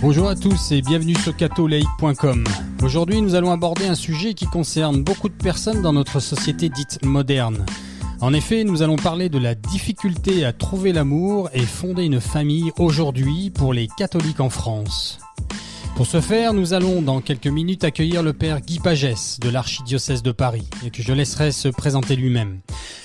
Bonjour à tous et bienvenue sur catholaïque.com. Aujourd'hui, nous allons aborder un sujet qui concerne beaucoup de personnes dans notre société dite moderne. En effet, nous allons parler de la difficulté à trouver l'amour et fonder une famille aujourd'hui pour les catholiques en France. Pour ce faire, nous allons dans quelques minutes accueillir le père Guy Pagès de l'archidiocèse de Paris et que je laisserai se présenter lui-même.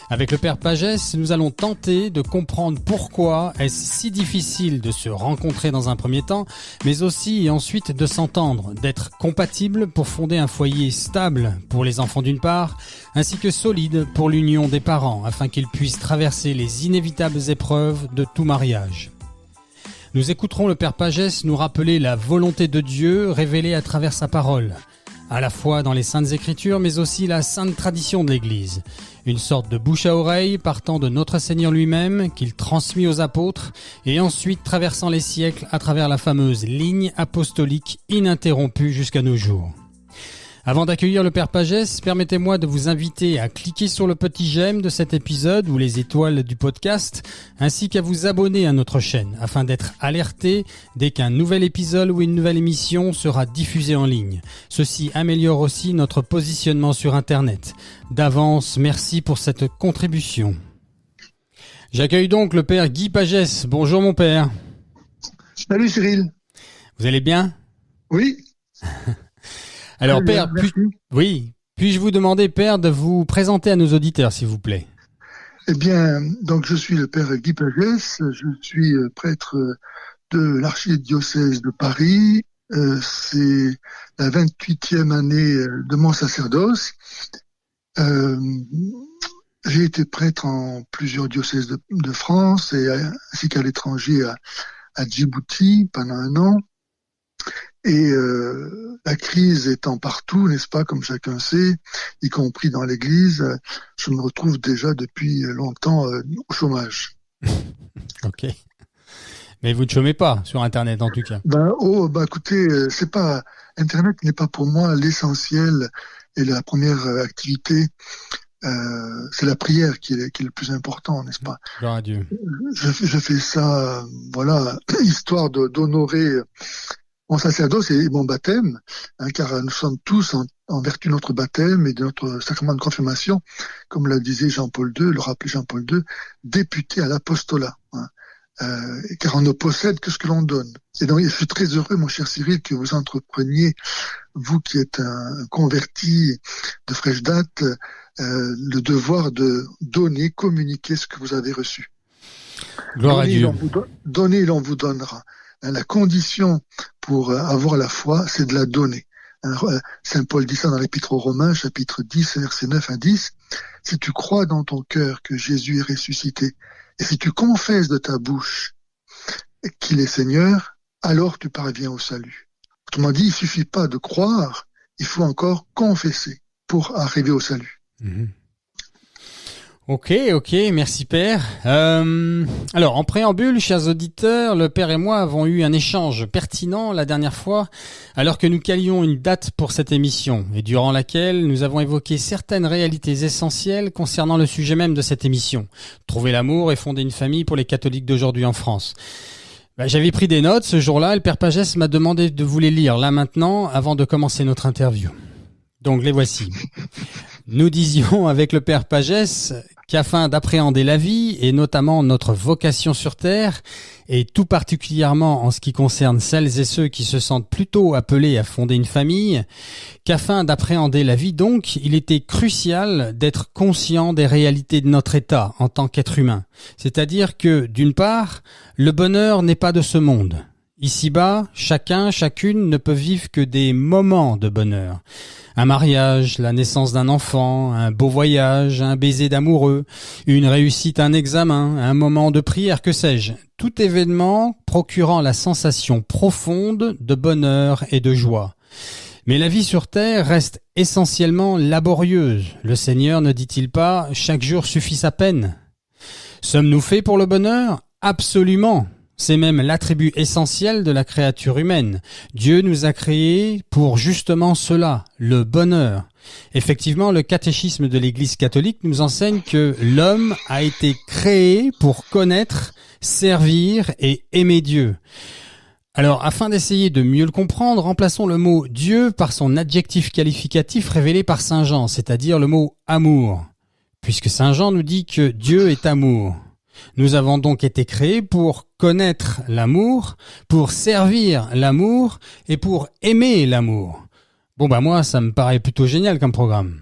Avec le père Pagès, nous allons tenter de comprendre pourquoi est-ce si difficile de se rencontrer dans un premier temps, mais aussi et ensuite de s'entendre, d'être compatible pour fonder un foyer stable pour les enfants d'une part, ainsi que solide pour l'union des parents, afin qu'ils puissent traverser les inévitables épreuves de tout mariage. Nous écouterons le père Pagès nous rappeler la volonté de Dieu révélée à travers sa parole, à la fois dans les Saintes Écritures, mais aussi la sainte tradition de l'Église. Une sorte de bouche à oreille partant de notre Seigneur lui-même, qu'il transmit aux apôtres, et ensuite traversant les siècles à travers la fameuse ligne apostolique ininterrompue jusqu'à nos jours. Avant d'accueillir le père Pagès, permettez-moi de vous inviter à cliquer sur le petit j'aime de cet épisode ou les étoiles du podcast, ainsi qu'à vous abonner à notre chaîne, afin d'être alerté dès qu'un nouvel épisode ou une nouvelle émission sera diffusée en ligne. Ceci améliore aussi notre positionnement sur Internet. D'avance, merci pour cette contribution. J'accueille donc le père Guy Pagès. Bonjour mon père. Salut Cyril. Vous allez bien ? Oui. Alors père, puis-je vous demander, père, de vous présenter à nos auditeurs, s'il vous plaît ? Eh bien, donc je suis le père Guy Pagès, je suis prêtre de l'archidiocèse de Paris. C'est la 28e année de mon sacerdoce. J'ai été prêtre en plusieurs diocèses de France ainsi qu'à l'étranger à Djibouti pendant 1 an. Et la crise étant partout, n'est-ce pas, comme chacun sait, y compris dans l'Église, je me retrouve déjà depuis longtemps au chômage. Ok. Mais vous ne chômez pas sur Internet, en tout cas. Écoutez, c'est pas Internet n'est pas pour moi l'essentiel et la première activité. C'est la prière qui est le plus important, n'est-ce pas ? Gloire à Dieu. Je fais ça, histoire d'honorer mon sacerdoce et mon baptême, car nous sommes tous, en vertu de notre baptême et de notre sacrement de confirmation, comme le disait Jean-Paul II, le rappelait Jean-Paul II, députés à l'apostolat, car on ne possède que ce que l'on donne. Et donc, je suis très heureux, mon cher Cyril, que vous entrepreniez, vous qui êtes un converti de fraîche date, le devoir de donner, communiquer ce que vous avez reçu. Gloire à Dieu. Donnez, l'on vous donnera. La condition pour avoir la foi, c'est de la donner. Saint Paul dit ça dans l'Épître aux Romains, chapitre 10, versets 9 à 10. Si tu crois dans ton cœur que Jésus est ressuscité, et si tu confesses de ta bouche qu'il est Seigneur, alors tu parviens au salut. Autrement dit, il suffit pas de croire, il faut encore confesser pour arriver au salut. Mmh. Ok, merci père. Alors, en préambule, chers auditeurs, le père et moi avons eu un échange pertinent la dernière fois, alors que nous calions une date pour cette émission, et durant laquelle nous avons évoqué certaines réalités essentielles concernant le sujet même de cette émission. Trouver l'amour et fonder une famille pour les catholiques d'aujourd'hui en France. J'avais pris des notes ce jour-là, et le père Pagès m'a demandé de vous les lire là maintenant, avant de commencer notre interview. Donc les voici. Nous disions avec le père Pagès qu'afin d'appréhender la vie, et notamment notre vocation sur Terre, et tout particulièrement en ce qui concerne celles et ceux qui se sentent plutôt appelés à fonder une famille, qu'afin d'appréhender la vie donc, il était crucial d'être conscient des réalités de notre état en tant qu'être humain. C'est-à-dire que, d'une part, le bonheur n'est pas de ce monde. Ici-bas, chacun, chacune ne peut vivre que des moments de bonheur. Un mariage, la naissance d'un enfant, un beau voyage, un baiser d'amoureux, une réussite à un examen, un moment de prière, que sais-je. Tout événement procurant la sensation profonde de bonheur et de joie. Mais la vie sur terre reste essentiellement laborieuse. Le Seigneur ne dit-il pas « chaque jour suffit sa peine ». Sommes-nous faits pour le bonheur ? Absolument. C'est même l'attribut essentiel de la créature humaine. Dieu nous a créés pour justement cela, le bonheur. Effectivement, le catéchisme de l'Église catholique nous enseigne que l'homme a été créé pour connaître, servir et aimer Dieu. Alors, afin d'essayer de mieux le comprendre, remplaçons le mot Dieu par son adjectif qualificatif révélé par Saint Jean, c'est-à-dire le mot amour. Puisque Saint Jean nous dit que Dieu est amour. Nous avons donc été créés pour connaître l'amour, pour servir l'amour et pour aimer l'amour. Bon moi ça me paraît plutôt génial comme programme.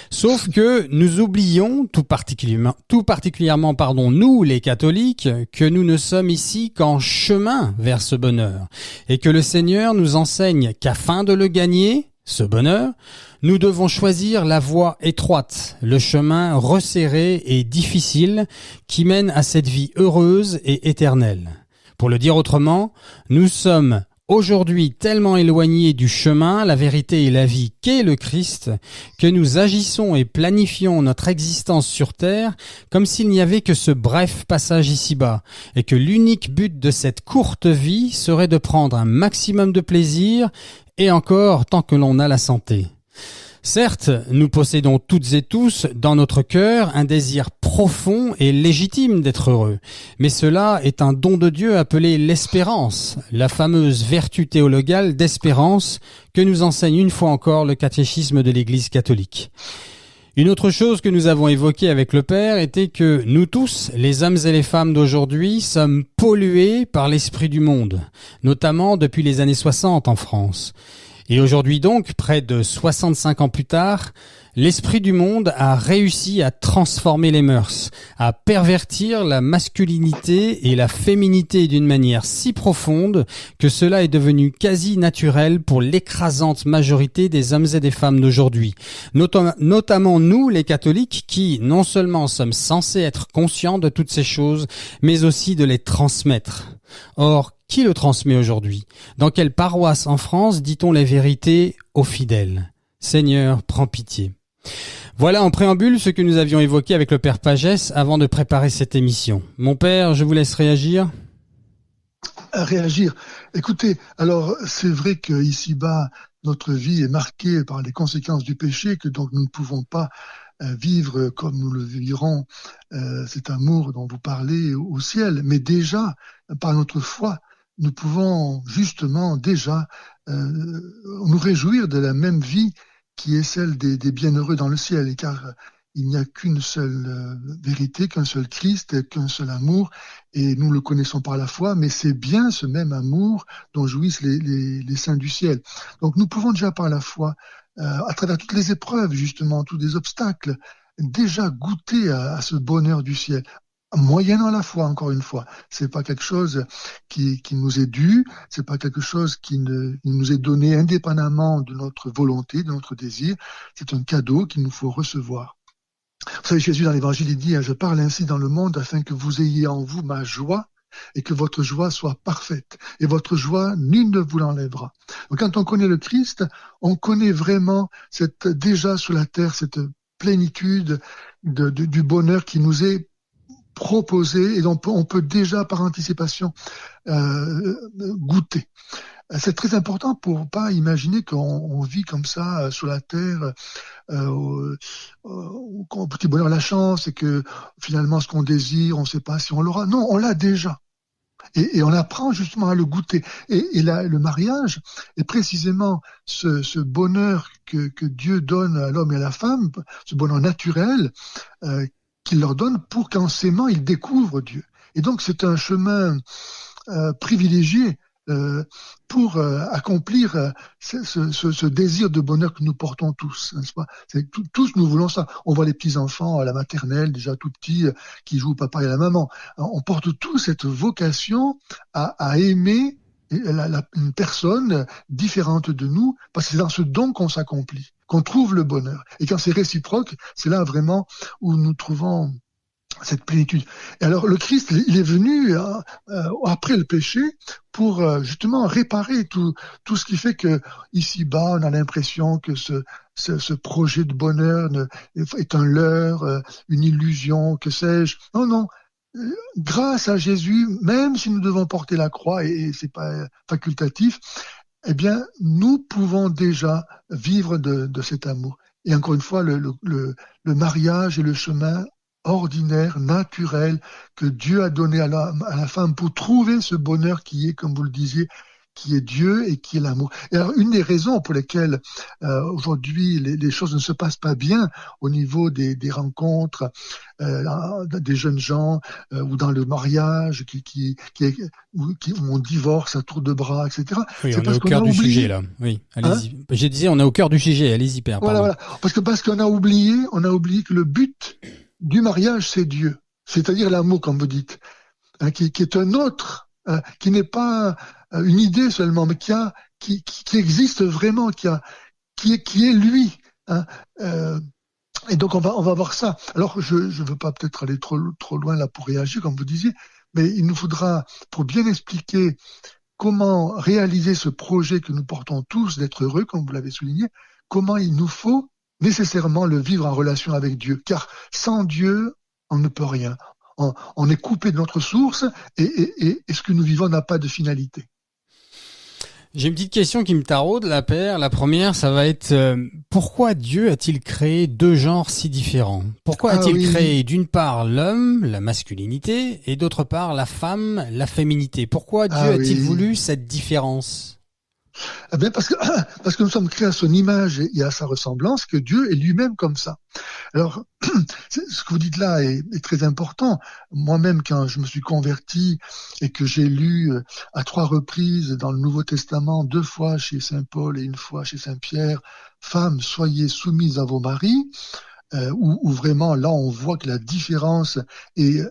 Sauf que nous oublions tout particulièrement, nous les catholiques, que nous ne sommes ici qu'en chemin vers ce bonheur et que le Seigneur nous enseigne qu'afin de le gagner, ce bonheur, nous devons choisir la voie étroite, le chemin resserré et difficile qui mène à cette vie heureuse et éternelle. Pour le dire autrement, nous sommes aujourd'hui tellement éloignés du chemin, la vérité et la vie qu'est le Christ, que nous agissons et planifions notre existence sur terre comme s'il n'y avait que ce bref passage ici-bas, et que l'unique but de cette courte vie serait de prendre un maximum de plaisir, et encore tant que l'on a la santé. Certes, nous possédons toutes et tous dans notre cœur un désir profond et légitime d'être heureux, mais cela est un don de Dieu appelé l'espérance, la fameuse vertu théologale d'espérance que nous enseigne une fois encore le catéchisme de l'Église catholique. Une autre chose que nous avons évoquée avec le Père était que nous tous, les hommes et les femmes d'aujourd'hui, sommes pollués par l'esprit du monde, notamment depuis les années 60 en France. Et aujourd'hui donc, près de 65 ans plus tard, l'esprit du monde a réussi à transformer les mœurs, à pervertir la masculinité et la féminité d'une manière si profonde que cela est devenu quasi naturel pour l'écrasante majorité des hommes et des femmes d'aujourd'hui. Notamment nous, les catholiques, qui non seulement sommes censés être conscients de toutes ces choses, mais aussi de les transmettre. Or, qui le transmet aujourd'hui? Dans quelle paroisse en France dit-on les vérités aux fidèles? Seigneur, prends pitié. Voilà en préambule ce que nous avions évoqué avec le Père Pagès avant de préparer cette émission. Mon Père, je vous laisse réagir. Réagir. Écoutez, alors c'est vrai qu'ici-bas, notre vie est marquée par les conséquences du péché, que donc nous ne pouvons pas vivre comme nous le vivrons, cet amour dont vous parlez au ciel. Mais déjà, par notre foi, nous pouvons justement déjà nous réjouir de la même vie qui est celle des bienheureux dans le ciel, car il n'y a qu'une seule vérité, qu'un seul Christ, qu'un seul amour, et nous le connaissons par la foi, mais c'est bien ce même amour dont jouissent les saints du ciel. Donc nous pouvons déjà par la foi, à travers toutes les épreuves, justement, tous les obstacles, déjà goûter à ce bonheur du ciel, moyennant la foi, encore une fois. C'est pas quelque chose qui nous est dû, c'est pas quelque chose qui nous est donné indépendamment de notre volonté, de notre désir. C'est un cadeau qu'il nous faut recevoir. Vous savez, Jésus dans l'Évangile, il dit, je parle ainsi dans le monde afin que vous ayez en vous ma joie et que votre joie soit parfaite. Et votre joie, nul ne vous l'enlèvera. Donc, quand on connaît le Christ, on connaît vraiment déjà sur la terre cette plénitude du bonheur qui nous est proposé et donc on peut déjà par anticipation goûter. C'est très important pour pas imaginer qu'on vit comme ça sur la terre au petit bonheur, la chance, et que finalement ce qu'on désire, on ne sait pas si on l'aura. Non, on l'a déjà. Et on apprend justement à le goûter. Et le mariage est précisément ce bonheur que Dieu donne à l'homme et à la femme, ce bonheur naturel qu'il leur donne pour qu'en s'aimant, ils découvrent Dieu. Et donc c'est un chemin privilégié pour accomplir ce désir de bonheur que nous portons tous, n'est-ce pas? Tous nous voulons ça. On voit les petits-enfants à la maternelle, déjà tout petits, qui jouent au papa et à la maman. On porte tous cette vocation à aimer une personne différente de nous, parce que c'est dans ce don qu'on s'accomplit, qu'on trouve le bonheur. Et quand c'est réciproque, c'est là vraiment où nous trouvons cette plénitude. Et alors le Christ, il est venu après le péché pour justement réparer tout ce qui fait que ici-bas, on a l'impression que ce projet de bonheur est un leurre, une illusion, que sais-je. Non. Grâce à Jésus, même si nous devons porter la croix, et c'est pas facultatif, eh bien, nous pouvons déjà vivre de cet amour. Et encore une fois, le mariage est le chemin ordinaire, naturel, que Dieu a donné à la femme pour trouver ce bonheur qui est, comme vous le disiez, qui est Dieu et qui est l'amour. Et alors, une des raisons pour lesquelles aujourd'hui les choses ne se passent pas bien au niveau des rencontres des jeunes gens ou dans le mariage où on divorce à tour de bras, etc. Oui, c'est on est au cœur du sujet là. Oui, allez-y. Je disais, on est au cœur du sujet. Allez-y, Père. Voilà. Parce qu'on a oublié que le but du mariage, c'est Dieu. C'est-à-dire l'amour, comme vous dites, hein, qui est un autre, qui n'est pas une idée seulement, mais qui existe vraiment, qui est lui. Hein, et donc on va voir ça. Alors je veux pas peut-être aller trop loin là pour réagir, comme vous disiez, mais il nous faudra, pour bien expliquer comment réaliser ce projet que nous portons tous d'être heureux, comme vous l'avez souligné, comment il nous faut nécessairement le vivre en relation avec Dieu. Car sans Dieu, on ne peut rien. On est coupé de notre source et ce que nous vivons n'a pas de finalité. J'ai une petite question qui me taraude, la Père. La première, ça va être pourquoi Dieu a-t-il créé deux genres si différents? Pourquoi a-t-il créé d'une part l'homme, la masculinité, et d'autre part la femme, la féminité? Pourquoi Dieu a-t-il voulu cette différence? Eh bien parce que nous sommes créés à son image et à sa ressemblance, que Dieu est lui-même comme ça. Alors, ce que vous dites là est très important. Moi-même, quand je me suis converti et que j'ai lu à 3 reprises dans le Nouveau Testament, 2 fois chez Saint Paul et 1 fois chez Saint Pierre, « Femmes, soyez soumises à vos maris », où vraiment, là, on voit que la différence est,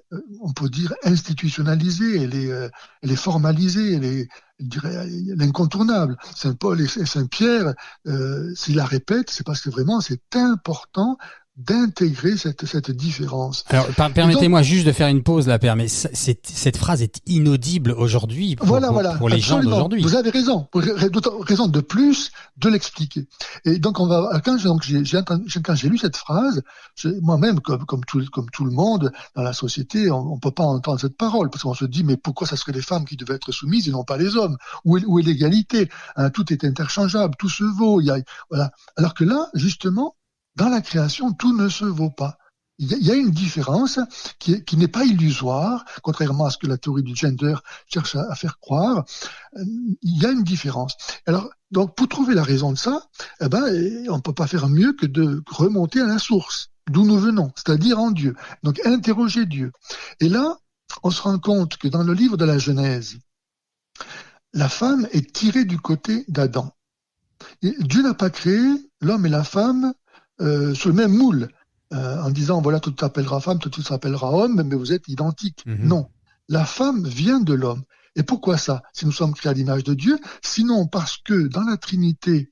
on peut dire, institutionnalisée, elle est formalisée, je dirais, l'incontournable. Saint Paul et Saint Pierre, s'ils la répètent, c'est parce que vraiment, c'est important d'intégrer cette différence. Alors, permettez-moi juste de faire une pause là, Père, mais cette phrase est inaudible aujourd'hui pour les gens d'aujourd'hui. Vous avez raison, raison de plus de l'expliquer. Et donc, quand j'ai lu cette phrase, moi-même, comme tout le monde dans la société, on peut pas entendre cette parole, parce qu'on se dit, mais pourquoi ça serait les femmes qui devaient être soumises et non pas les hommes? Où est l'égalité? Hein, tout est interchangeable, tout se vaut. Voilà. Alors que là, justement, dans la création, tout ne se vaut pas. Il y a une différence qui n'est pas illusoire, contrairement à ce que la théorie du gender cherche à faire croire. Il y a une différence. Alors, donc, pour trouver la raison de ça, on ne peut pas faire mieux que de remonter à la source, d'où nous venons, c'est-à-dire en Dieu. Donc, interroger Dieu. Et là, on se rend compte que dans le livre de la Genèse, la femme est tirée du côté d'Adam. Dieu n'a pas créé l'homme et la femme sur le même moule, en disant voilà, tout s'appellera femme, tout s'appellera homme, mais vous êtes identiques. Non, la femme vient de l'homme. Et pourquoi ça? Si nous sommes créés à l'image de Dieu, sinon parce que dans la Trinité,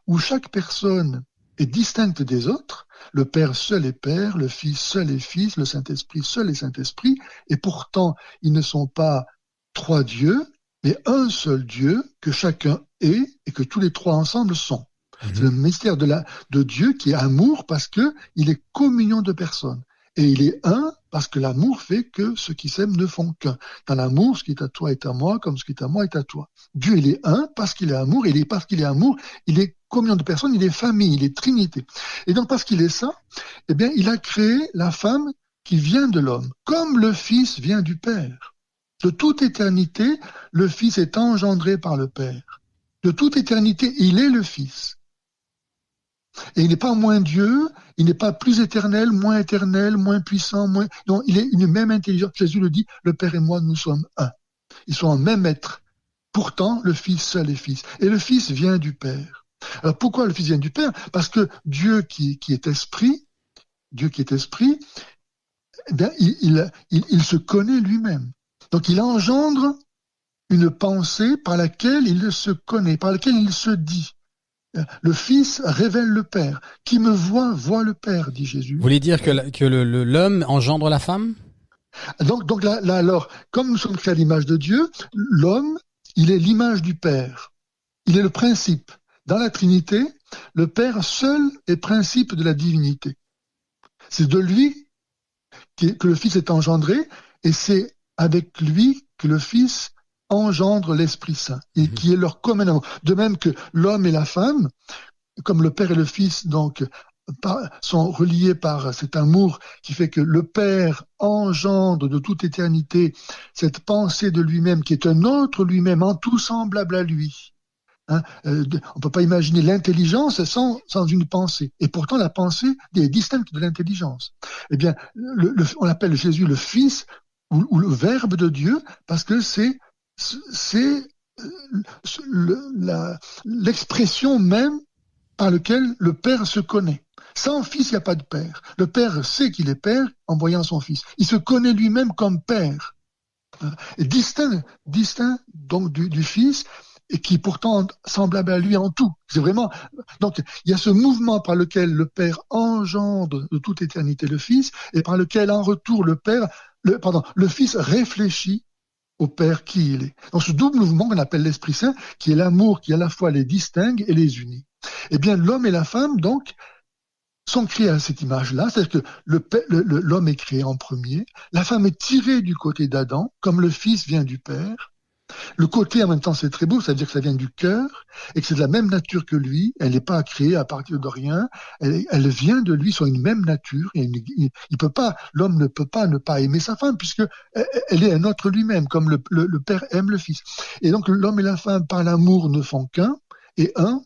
où chaque personne est distincte des autres, le Père seul est Père, le Fils seul est Fils, le Saint-Esprit seul est Saint-Esprit, et pourtant ils ne sont pas 3 dieux, mais un seul Dieu que chacun est et que tous les 3 ensemble sont. C'est le mystère de Dieu qui est amour parce que il est communion de personnes. Et il est un parce que l'amour fait que ceux qui s'aiment ne font qu'un. Dans l'amour, ce qui est à toi est à moi, comme ce qui est à moi est à toi. Dieu, il est un parce qu'il est amour, et parce qu'il est amour, il est communion de personnes, il est famille, il est trinité. Et donc parce qu'il est ça, eh bien, il a créé la femme qui vient de l'homme, comme le Fils vient du Père. De toute éternité, le Fils est engendré par le Père. De toute éternité, il est le Fils. Et il n'est pas moins Dieu, il n'est pas plus éternel, moins puissant, Non, il est une même intelligence. Jésus le dit, le Père et moi, nous sommes un. Ils sont un même être. Pourtant, le Fils seul est Fils. Et le Fils vient du Père. Alors pourquoi le Fils vient du Père? Parce que Dieu qui est esprit, eh bien, il se connaît lui-même. Donc il engendre une pensée par laquelle il se connaît, par laquelle il se dit. Le Fils révèle le Père. Qui me voit le Père, dit Jésus. Vous voulez dire que l'homme engendre la femme? Donc là, alors, comme nous sommes créés à l'image de Dieu, l'homme, il est l'image du Père. Il est le principe. Dans la Trinité, le Père seul est principe de la divinité. C'est de lui que le Fils est engendré, et c'est avec lui que le Fils engendre l'Esprit Saint, et qui est leur commun amour. De même que l'homme et la femme, comme le Père et le Fils, donc, sont reliés par cet amour qui fait que le Père engendre de toute éternité cette pensée de lui-même qui est un autre lui-même en tout semblable à lui. Hein, on peut pas imaginer l'intelligence sans une pensée. Et pourtant, la pensée est distincte de l'intelligence. Eh bien, on appelle Jésus le Fils ou le Verbe de Dieu parce que c'est l'expression même par laquelle le Père se connaît. Sans Fils, il n'y a pas de Père. Le Père sait qu'il est Père en voyant son Fils. Il se connaît lui-même comme Père. Et distinct donc du Fils, et qui est pourtant semblable à lui en tout. C'est vraiment. Donc, il y a ce mouvement par lequel le Père engendre de toute éternité le Fils, et par lequel, en retour, le Fils réfléchit au Père qui il est. Donc, ce double mouvement qu'on appelle l'Esprit Saint, qui est l'amour qui à la fois les distingue et les unit. Eh bien, l'homme et la femme, donc, sont créés à cette image-là, c'est-à-dire que l'homme est créé en premier, la femme est tirée du côté d'Adam, comme le Fils vient du Père. Le côté, en même temps, c'est très beau, c'est-à-dire que ça vient du cœur et que c'est de la même nature que lui. Elle n'est pas créée à partir de rien. Elle vient de lui sur une même nature. Et l'homme ne peut pas ne pas aimer sa femme puisque elle est un autre lui-même, comme le Père aime le Fils. Et donc, l'homme et la femme, par l'amour, ne font qu'un, et un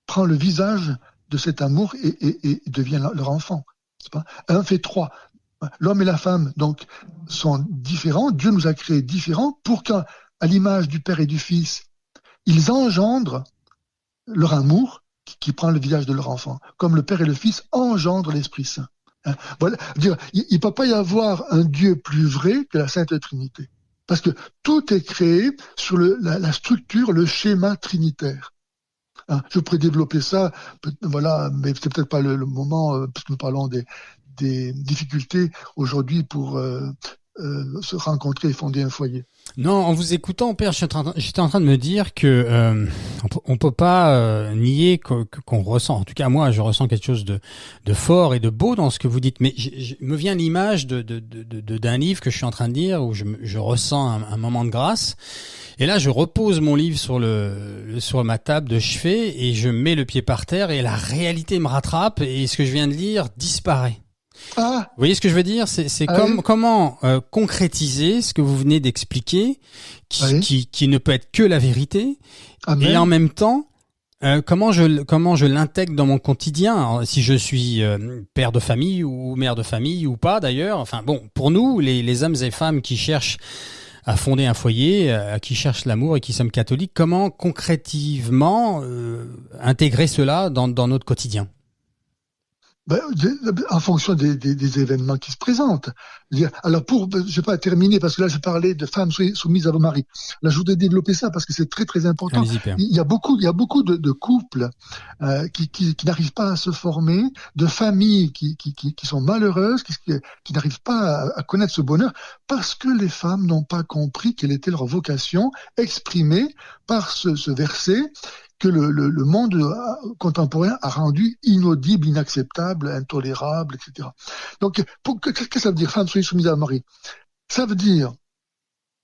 prend le visage de cet amour et devient leur enfant. C'est pas un fait trois. L'homme et la femme, donc, sont différents. Dieu nous a créés différents pour qu'à l'image du Père et du Fils, ils engendrent leur amour qui prend le visage de leur enfant, comme le Père et le Fils engendrent l'Esprit Saint. Voilà. Il ne peut pas y avoir un Dieu plus vrai que la Sainte Trinité. Parce que tout est créé sur la structure, le schéma trinitaire. Je pourrais développer ça, voilà, mais c'est peut-être pas le moment, parce que nous parlons des difficultés aujourd'hui pour se rencontrer et fonder un foyer. Non, en vous écoutant, Père, j'étais en train de me dire que on peut pas nier qu'on ressent. En tout cas, moi, je ressens quelque chose de fort et de beau dans ce que vous dites. Mais me vient l'image d'un livre que je suis en train de lire où je ressens un moment de grâce. Et là, je repose mon livre sur ma table de chevet et je mets le pied par terre et la réalité me rattrape et ce que je viens de lire disparaît. Vous voyez ce que je veux dire? C'est comment concrétiser ce que vous venez d'expliquer, qui ne peut être que la vérité, et en même temps, comment je l'intègre dans mon quotidien. Alors, si je suis père de famille ou mère de famille ou pas d'ailleurs. Enfin bon, pour nous, les hommes et femmes qui cherchent à fonder un foyer, qui cherchent l'amour et qui sommes catholiques, comment concrètement intégrer cela dans notre quotidien? En fonction des événements qui se présentent. Alors je vais pas terminer parce que là je parlais de femmes soumises à vos maris. Là je voudrais développer ça parce que c'est très très important. Il y a beaucoup de couples qui n'arrivent pas à se former, de familles qui sont malheureuses, qui n'arrivent pas à connaître ce bonheur parce que les femmes n'ont pas compris quelle était leur vocation exprimée par ce verset que le monde contemporain a rendu inaudible, inacceptable, intolérable, etc. Donc, qu'est-ce que ça veut dire, femme, soyez soumise à Marie? Ça veut dire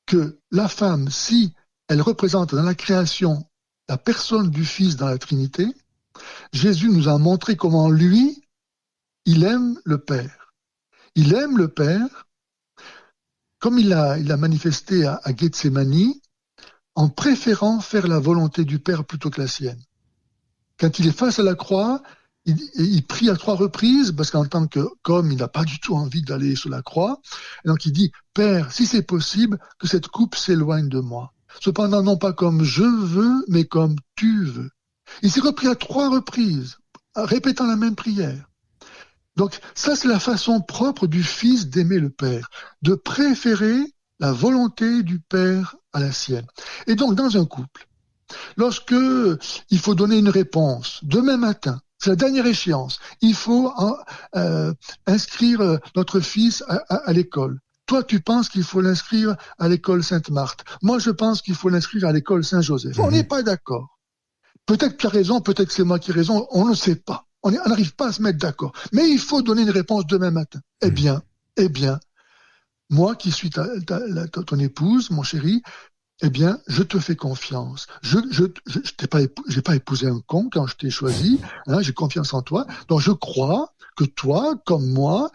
que la femme, si elle représente dans la création la personne du Fils dans la Trinité, Jésus nous a montré comment lui, il aime le Père. Il aime le Père, comme il l'a manifesté à Gethsémani, en préférant faire la volonté du Père plutôt que la sienne. Quand il est face à la croix, il prie à 3 reprises, parce qu'en tant qu'homme, il n'a pas du tout envie d'aller sur la croix. Et donc il dit, Père, si c'est possible, que cette coupe s'éloigne de moi. Cependant, non pas comme je veux, mais comme tu veux. Il s'est repris à 3 reprises, répétant la même prière. Donc ça, c'est la façon propre du Fils d'aimer le Père, de préférer la volonté du Père à la sienne. Et donc, dans un couple, lorsque il faut donner une réponse, demain matin, c'est la dernière échéance, il faut inscrire notre fils à l'école. Toi, tu penses qu'il faut l'inscrire à l'école Sainte-Marthe. Moi, je pense qu'il faut l'inscrire à l'école Saint-Joseph. On n'est pas d'accord. Peut-être que tu as raison, peut-être que c'est moi qui ai raison, on ne sait pas. On n'arrive pas à se mettre d'accord. Mais il faut donner une réponse demain matin. Eh bien, moi qui suis ton épouse, mon chéri, eh bien, je te fais confiance. J'ai pas épousé un con quand je t'ai choisi. Hein, j'ai confiance en toi. Donc, je crois que toi, comme moi,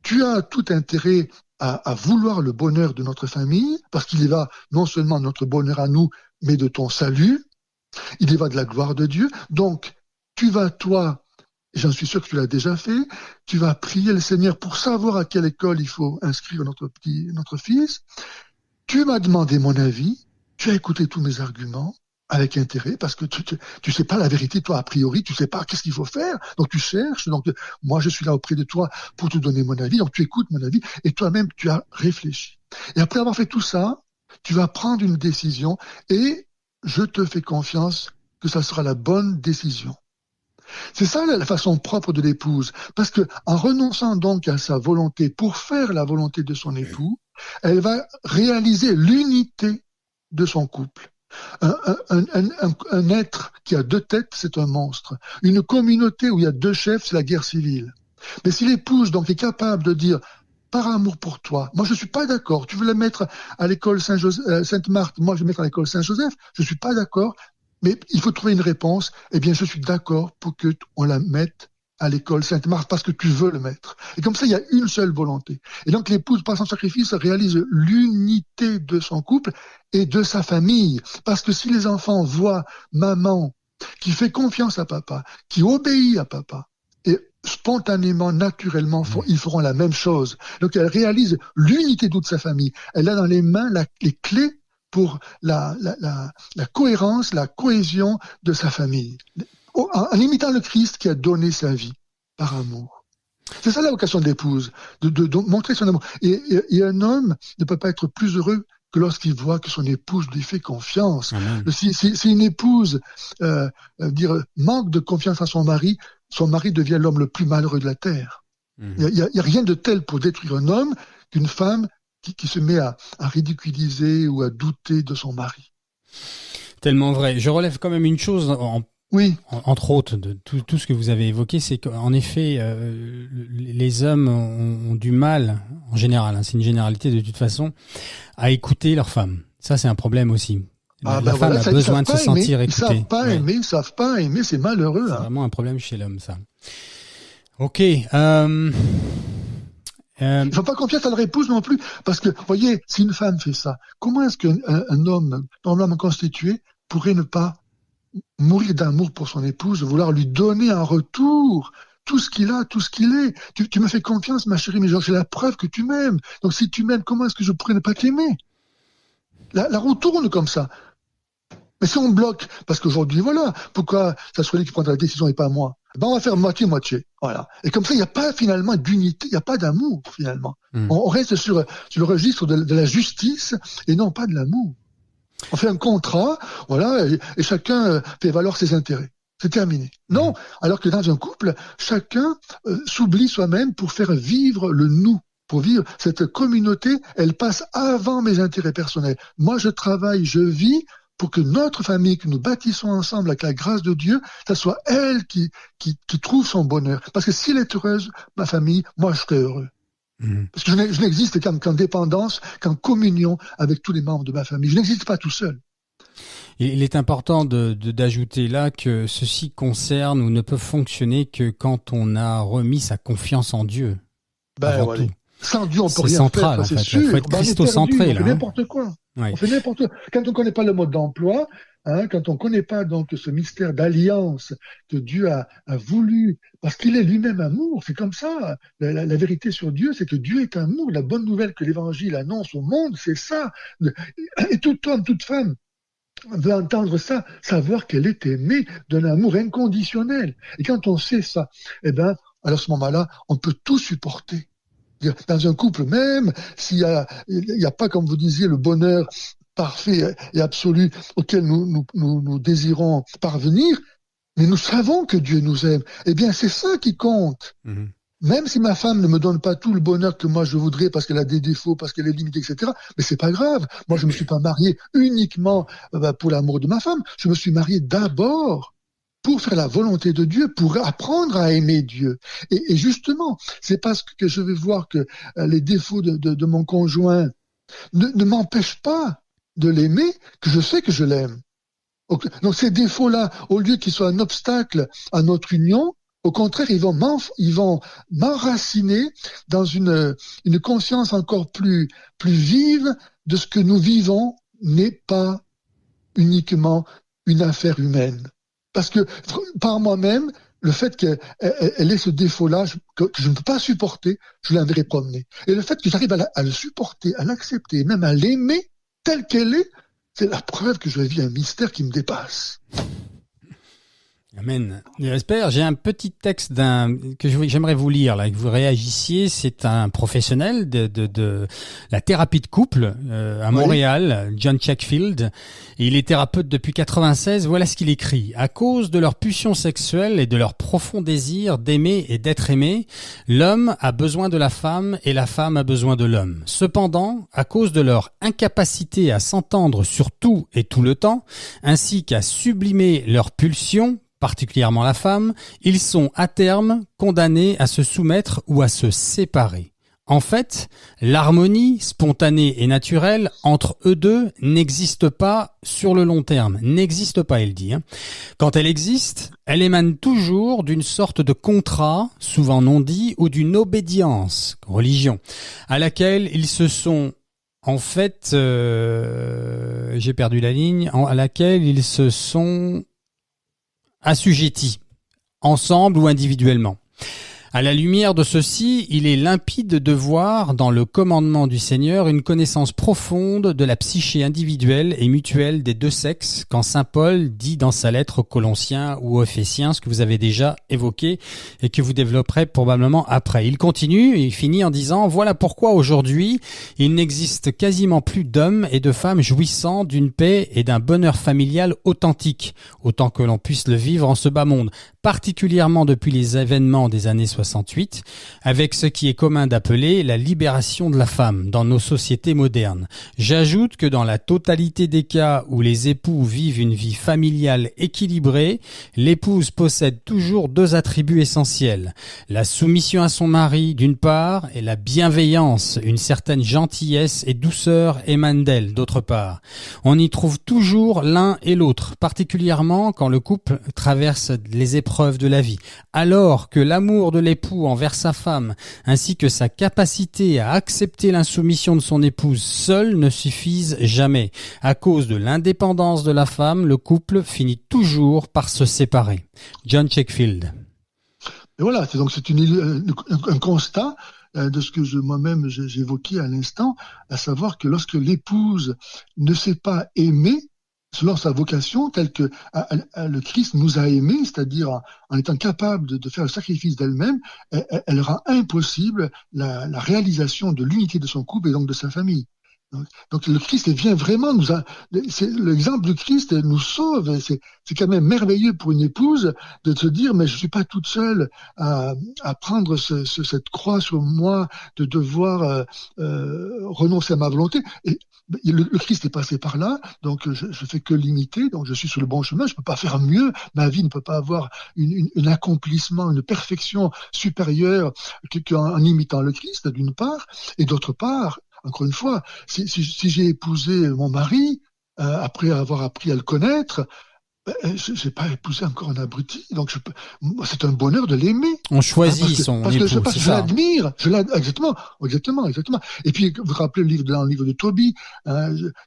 tu as tout intérêt à vouloir le bonheur de notre famille, parce qu'il y va non seulement de notre bonheur à nous, mais de ton salut. Il y va de la gloire de Dieu. Donc, tu vas, toi, et j'en suis sûr que tu l'as déjà fait, tu vas prier le Seigneur pour savoir à quelle école il faut inscrire notre fils. Tu m'as demandé mon avis, tu as écouté tous mes arguments avec intérêt, parce que tu sais pas la vérité, toi, a priori, tu sais pas qu'est-ce qu'il faut faire, donc tu cherches, donc moi je suis là auprès de toi pour te donner mon avis, donc tu écoutes mon avis, et toi-même tu as réfléchi. Et après avoir fait tout ça, tu vas prendre une décision, et je te fais confiance que ça sera la bonne décision. C'est ça la façon propre de l'épouse, parce que en renonçant donc à sa volonté pour faire la volonté de son époux, elle va réaliser l'unité de son couple. Un être qui a deux têtes, c'est un monstre. Une communauté où il y a deux chefs, c'est la guerre civile. Mais si l'épouse donc est capable de dire par amour pour toi, moi je suis pas d'accord, tu veux la mettre à l'école Sainte-Marthe, moi je vais mettre à l'école Saint-Joseph, je suis pas d'accord, mais il faut trouver une réponse, eh bien je suis d'accord pour que on la mette à l'école Sainte-Marthe parce que tu veux le mettre. Et comme ça, il y a une seule volonté. Et donc l'épouse, par son sacrifice, réalise l'unité de son couple et de sa famille. Parce que si les enfants voient maman qui fait confiance à papa, qui obéit à papa, et spontanément, naturellement, ils feront la même chose. Donc elle réalise l'unité de toute sa famille. Elle a dans les mains les clés pour la cohérence, la cohésion de sa famille. En imitant le Christ qui a donné sa vie par amour. C'est ça la vocation de l'épouse, de montrer son amour. Et un homme ne peut pas être plus heureux que lorsqu'il voit que son épouse lui fait confiance. Si une épouse manque de confiance en son mari devient l'homme le plus malheureux de la terre. Il n'y a rien de tel pour détruire un homme qu'une femme qui se met à ridiculiser ou à douter de son mari. Tellement vrai. Je relève quand même une chose oui. Entre autres, de tout ce que vous avez évoqué, c'est qu'en effet, les hommes ont du mal, en général, hein, c'est une généralité de toute façon, à écouter leur femme. Ça, c'est un problème aussi. La femme a besoin de se sentir écoutée. Ils savent pas aimer, c'est malheureux. C'est vraiment un problème chez l'homme, ça. Ok. Il ne faut pas confiance à leur épouse non plus, parce que, voyez, si une femme fait ça, comment est-ce qu'un homme constitué pourrait ne pas mourir d'amour pour son épouse, vouloir lui donner en retour tout ce qu'il a, tout ce qu'il est. Tu me fais confiance, ma chérie, mais j'ai la preuve que tu m'aimes. Donc si tu m'aimes, comment est-ce que je pourrais ne pas t'aimer? La roue tourne comme ça. Mais si on bloque, parce qu'aujourd'hui, voilà, pourquoi ça serait lui qui prendra la décision et pas moi? Ben on va faire moitié-moitié. Voilà. Et comme ça, il n'y a pas finalement d'unité, il n'y a pas d'amour finalement. On reste sur le registre de la justice et non pas de l'amour. On fait un contrat, voilà, et chacun fait valoir ses intérêts. C'est terminé. Non, alors que dans un couple, chacun s'oublie soi-même pour faire vivre le nous. Pour vivre cette communauté, elle passe avant mes intérêts personnels. Moi, je travaille, je vis pour que notre famille, que nous bâtissons ensemble avec la grâce de Dieu, ça soit elle qui trouve son bonheur. Parce que s'il est heureuse, ma famille, moi, je serai heureux. Parce que je n'existe qu'en dépendance, qu'en communion avec tous les membres de ma famille. Je n'existe pas tout seul. Il est important d'ajouter là que ceci concerne ou ne peut fonctionner que quand on a remis sa confiance en Dieu. Voilà. Sans Dieu, on peut rien central, faire. C'est central, en fait. Sûr. Il faut être christocentré, là. On fait n'importe quoi. Ouais. On fait n'importe quoi. Quand on ne connaît pas le mode d'emploi, quand on ne connaît pas donc ce mystère d'alliance que Dieu a voulu, parce qu'il est lui-même amour, c'est comme ça. La vérité sur Dieu, c'est que Dieu est amour. La bonne nouvelle que l'Évangile annonce au monde, c'est ça. Et tout homme, toute femme veut entendre ça, savoir qu'elle est aimée d'un amour inconditionnel. Et quand on sait ça, alors à ce moment-là, on peut tout supporter. Dans un couple même, s'il y a pas, comme vous disiez, le bonheur parfait et absolu auquel nous désirons parvenir, mais nous savons que Dieu nous aime. Eh bien, c'est ça qui compte. Même si ma femme ne me donne pas tout le bonheur que moi je voudrais parce qu'elle a des défauts, parce qu'elle est limitée, etc. Mais c'est pas grave. Moi, je me suis pas marié uniquement pour l'amour de ma femme. Je me suis marié d'abord pour faire la volonté de Dieu, pour apprendre à aimer Dieu. Et justement, c'est parce que je vais voir que les défauts de mon conjoint ne m'empêchent pas de l'aimer que je sais que je l'aime. Donc ces défauts-là, au lieu qu'ils soient un obstacle à notre union, au contraire, ils vont m'enraciner dans une conscience encore plus vive de ce que nous vivons n'est pas uniquement une affaire humaine. Parce que par moi-même, le fait qu'elle ait ce défaut-là, que je ne peux pas supporter, je l'enverrai promener. Et le fait que j'arrive à le supporter, à l'accepter, même à l'aimer telle qu'elle est, c'est la preuve que je vis un mystère qui me dépasse. Amen. J'espère. J'ai un petit texte que j'aimerais vous lire là, que vous réagissiez. C'est un professionnel de la thérapie de couple à Montréal, John Checkfield. Et il est thérapeute depuis 96. Voilà ce qu'il écrit. À cause de leur pulsion sexuelle et de leur profond désir d'aimer et d'être aimé, l'homme a besoin de la femme et la femme a besoin de l'homme. Cependant, à cause de leur incapacité à s'entendre sur tout et tout le temps, ainsi qu'à sublimer leurs pulsions, particulièrement la femme, ils sont à terme condamnés à se soumettre ou à se séparer. En fait, l'harmonie spontanée et naturelle entre eux deux n'existe pas sur le long terme. N'existe pas, il dit. Quand elle existe, elle émane toujours d'une sorte de contrat, souvent non dit, ou d'une obédience, religion, à laquelle ils se sont en fait, j'ai perdu la ligne, à laquelle ils se sont assujettis, ensemble ou individuellement. À la lumière de ceci, il est limpide de voir dans le commandement du Seigneur une connaissance profonde de la psyché individuelle et mutuelle des deux sexes, quand saint Paul dit dans sa lettre aux Colossiens ou aux Éphésiens, ce que vous avez déjà évoqué et que vous développerez probablement après. Il continue et il finit en disant « Voilà pourquoi aujourd'hui, il n'existe quasiment plus d'hommes et de femmes jouissant d'une paix et d'un bonheur familial authentique, autant que l'on puisse le vivre en ce bas monde, particulièrement depuis les événements des années 68, avec ce qui est commun d'appeler la libération de la femme dans nos sociétés modernes. J'ajoute que dans la totalité des cas où les époux vivent une vie familiale équilibrée, l'épouse possède toujours deux attributs essentiels. La soumission à son mari d'une part et la bienveillance, une certaine gentillesse et douceur émanent d'elle d'autre part. On y trouve toujours l'un et l'autre, particulièrement quand le couple traverse les épreuves de la vie, alors que l'amour de l'époux envers sa femme, ainsi que sa capacité à accepter l'insoumission de son épouse seule ne suffisent jamais. À cause de l'indépendance de la femme, le couple finit toujours par se séparer. John Checkfield. Et voilà, c'est un constat de ce que moi-même j'évoquais à l'instant, à savoir que lorsque l'épouse ne sait pas aimer, selon sa vocation, telle que le Christ nous a aimés, c'est-à-dire en étant capable de faire le sacrifice d'elle-même, elle rend impossible la réalisation de l'unité de son couple et donc de sa famille. Donc le Christ vient vraiment l'exemple du Christ nous sauve. C'est quand même merveilleux pour une épouse de se dire mais je suis pas toute seule à prendre cette croix sur moi, de devoir renoncer à ma volonté. Et le Christ est passé par là, donc je fais que l'imiter, donc je suis sur le bon chemin, je peux pas faire mieux, ma vie ne peut pas avoir un accomplissement, une perfection supérieure qu'en imitant le Christ d'une part, et d'autre part, encore une fois, si j'ai épousé mon mari, après avoir appris à le connaître, je n'ai pas épousé encore un abruti, donc c'est un bonheur de l'aimer. On choisit son époux, c'est ça. Je l'admire, exactement. Et puis, vous vous rappelez dans le livre de Tobie,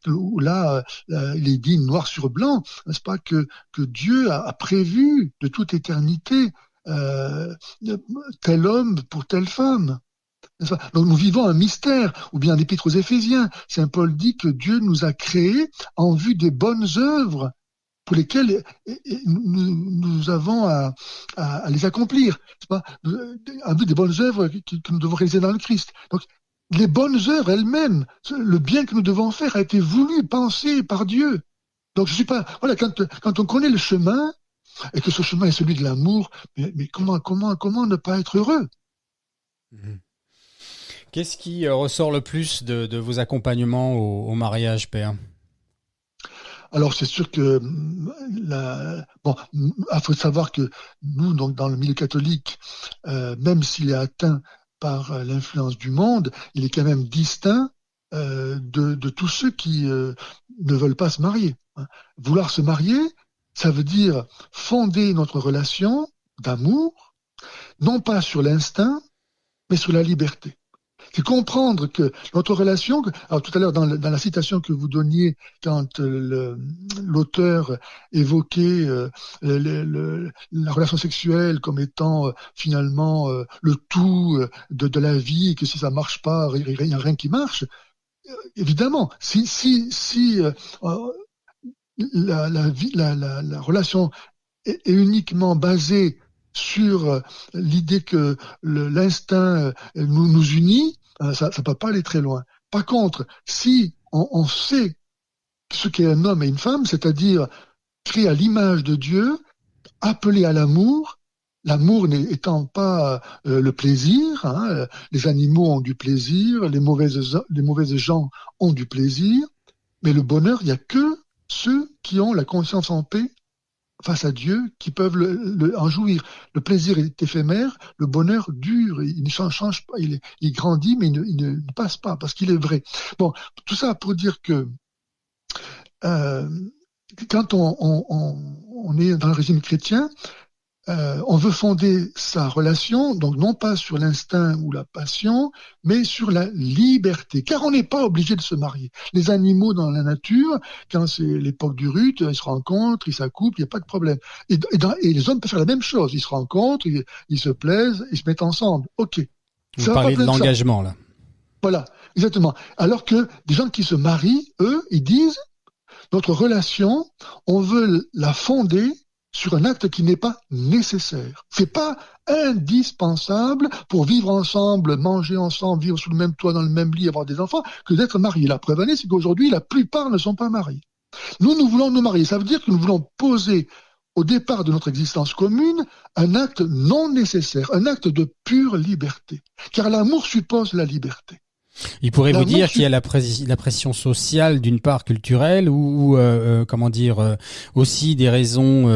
où là, il est dit noir sur blanc, n'est-ce pas, que Dieu a prévu de toute éternité tel homme pour telle femme. Donc nous vivons un mystère, ou bien l'Épître aux Éphésiens, saint Paul dit que Dieu nous a créés en vue des bonnes œuvres pour lesquelles nous avons à les accomplir, c'est pas, en vue des bonnes œuvres que nous devons réaliser dans le Christ. Donc les bonnes œuvres elles-mêmes, le bien que nous devons faire a été voulu, pensé par Dieu. Donc je suis pas, voilà, quand on connaît le chemin et que ce chemin est celui de l'amour, mais comment ne pas être heureux? Qu'est-ce qui ressort le plus de vos accompagnements au mariage, Père? Alors c'est sûr que il faut savoir que nous, donc dans le milieu catholique, même s'il est atteint par l'influence du monde, il est quand même distinct de tous ceux qui ne veulent pas se marier. Hein. Vouloir se marier, ça veut dire fonder notre relation d'amour, non pas sur l'instinct, mais sur la liberté. C'est comprendre que notre relation, alors tout à l'heure dans la citation que vous donniez, quand l'auteur évoquait la relation sexuelle comme étant finalement le tout de la vie, et que si ça marche pas, il n'y a rien qui marche, évidemment, si la relation est uniquement basée sur l'idée que l'instinct nous unit, ça ne peut pas aller très loin. Par contre, si on sait ce qu'est un homme et une femme, c'est-à-dire créé à l'image de Dieu, appelé à l'amour n'étant pas le plaisir, hein, les animaux ont du plaisir, les mauvaises gens ont du plaisir, mais le bonheur, il n'y a que ceux qui ont la conscience en paix face à Dieu qui peuvent en jouir. Le plaisir est éphémère, le bonheur dure, il ne change pas, il grandit, mais il ne passe pas, parce qu'il est vrai. Bon, tout ça pour dire que quand on est dans le régime chrétien, on veut fonder sa relation, donc non pas sur l'instinct ou la passion, mais sur la liberté, car on n'est pas obligé de se marier. Les animaux dans la nature, quand c'est l'époque du rut, ils se rencontrent, ils s'accouplent, il n'y a pas de problème. Et les hommes peuvent faire la même chose, ils se rencontrent, ils se plaisent, ils se mettent ensemble. Ok. Vous parlez de l'engagement, là. Voilà, exactement. Alors que des gens qui se marient, eux, ils disent, notre relation, on veut la fonder sur un acte qui n'est pas nécessaire. C'est pas indispensable pour vivre ensemble, manger ensemble, vivre sous le même toit, dans le même lit, avoir des enfants, que d'être marié. La preuve c'est qu'aujourd'hui, la plupart ne sont pas mariés. Nous voulons nous marier. Ça veut dire que nous voulons poser, au départ de notre existence commune, un acte non nécessaire, un acte de pure liberté. Car l'amour suppose la liberté. Il pourrait vous dire qu'il y a la pression sociale d'une part culturelle ou comment dire aussi des raisons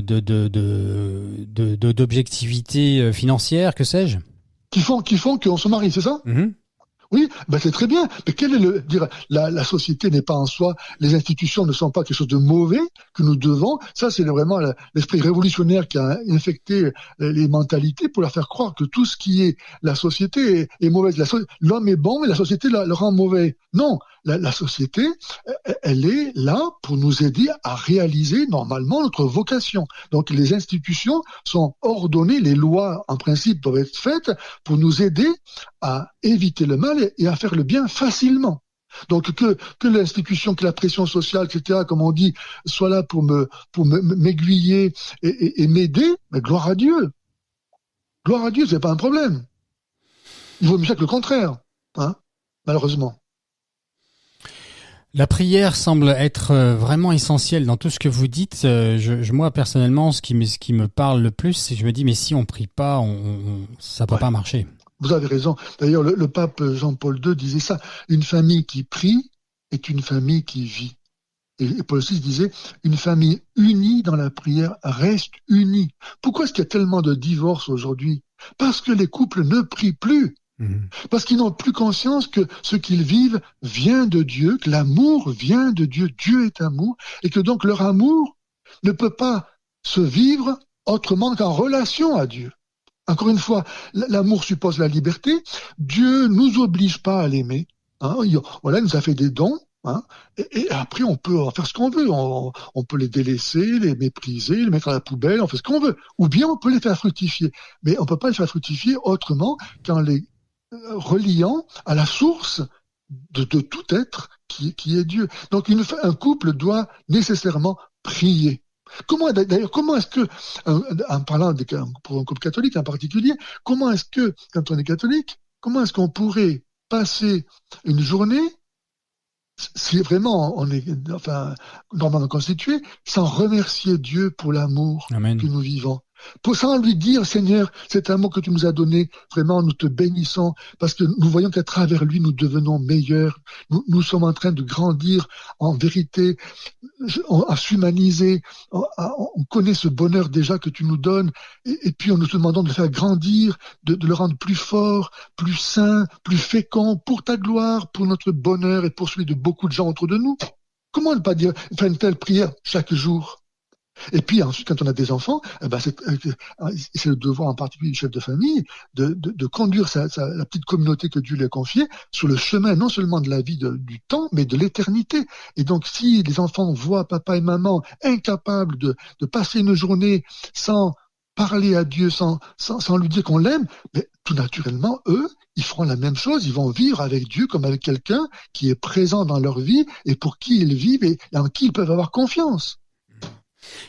d'objectivité financière, que sais-je, qui font qu'on se marie, c'est ça? Mm-hmm. Oui, ben c'est très bien. Mais quel est la société n'est pas en soi, les institutions ne sont pas quelque chose de mauvais que nous devons. Ça, c'est vraiment l'esprit révolutionnaire qui a infecté les mentalités pour leur faire croire que tout ce qui est la société est mauvaise. L'homme est bon, mais la société le rend mauvais. Non, la société, elle est là pour nous aider à réaliser normalement notre vocation. Donc les institutions sont ordonnées, les lois en principe doivent être faites pour nous aider à éviter le mal et à faire le bien facilement. Donc que l'institution, que la pression sociale, etc., comme on dit, soit là pour m'aiguiller et m'aider, mais gloire à Dieu. Gloire à Dieu, c'est pas un problème. Il vaut mieux que le contraire, hein, malheureusement. La prière semble être vraiment essentielle dans tout ce que vous dites. Moi, personnellement, ce qui me parle le plus, c'est que je me dis, mais si on prie pas, ça peut pas marcher. Vous avez raison. D'ailleurs, le pape Jean-Paul II disait ça. Une famille qui prie est une famille qui vit. Et Paul VI disait, une famille unie dans la prière reste unie. Pourquoi est-ce qu'il y a tellement de divorces aujourd'hui? Parce que les couples ne prient plus. Parce qu'ils n'ont plus conscience que ce qu'ils vivent vient de Dieu, que l'amour vient de Dieu. Dieu est amour. Et que donc leur amour ne peut pas se vivre autrement qu'en relation à Dieu. Encore une fois, l'amour suppose la liberté. Dieu nous oblige pas à l'aimer. Hein, voilà, il nous a fait des dons. Hein, et après, on peut en faire ce qu'on veut. On peut les délaisser, les mépriser, les mettre à la poubelle. On fait ce qu'on veut. Ou bien on peut les faire fructifier. Mais on peut pas les faire fructifier autrement qu'en les reliant à la source de tout être qui est Dieu. Donc un couple doit nécessairement prier. Comment est-ce que, en parlant pour un couple catholique en particulier, comment est-ce que, quand on est catholique, comment est-ce qu'on pourrait passer une journée, si vraiment on est normalement constitué, sans remercier Dieu pour l'amour que nous vivons? Sans lui dire, Seigneur, c'est un mot que tu nous as donné, vraiment, nous te bénissons, parce que nous voyons qu'à travers lui, nous devenons meilleurs. Nous sommes en train de grandir en vérité, à s'humaniser. On connaît ce bonheur déjà que tu nous donnes, et puis on nous te demandons de le faire grandir, de le rendre plus fort, plus sain, plus fécond, pour ta gloire, pour notre bonheur et pour celui de beaucoup de gens autour de nous. Comment ne pas faire une telle prière chaque jour? Et puis ensuite, quand on a des enfants, c'est le devoir en particulier du chef de famille de conduire la petite communauté que Dieu lui a confiée sur le chemin non seulement de la vie du temps, mais de l'éternité. Et donc, si les enfants voient papa et maman incapables de passer une journée sans parler à Dieu, sans lui dire qu'on l'aime, mais tout naturellement, eux, ils feront la même chose, ils vont vivre avec Dieu comme avec quelqu'un qui est présent dans leur vie et pour qui ils vivent et en qui ils peuvent avoir confiance.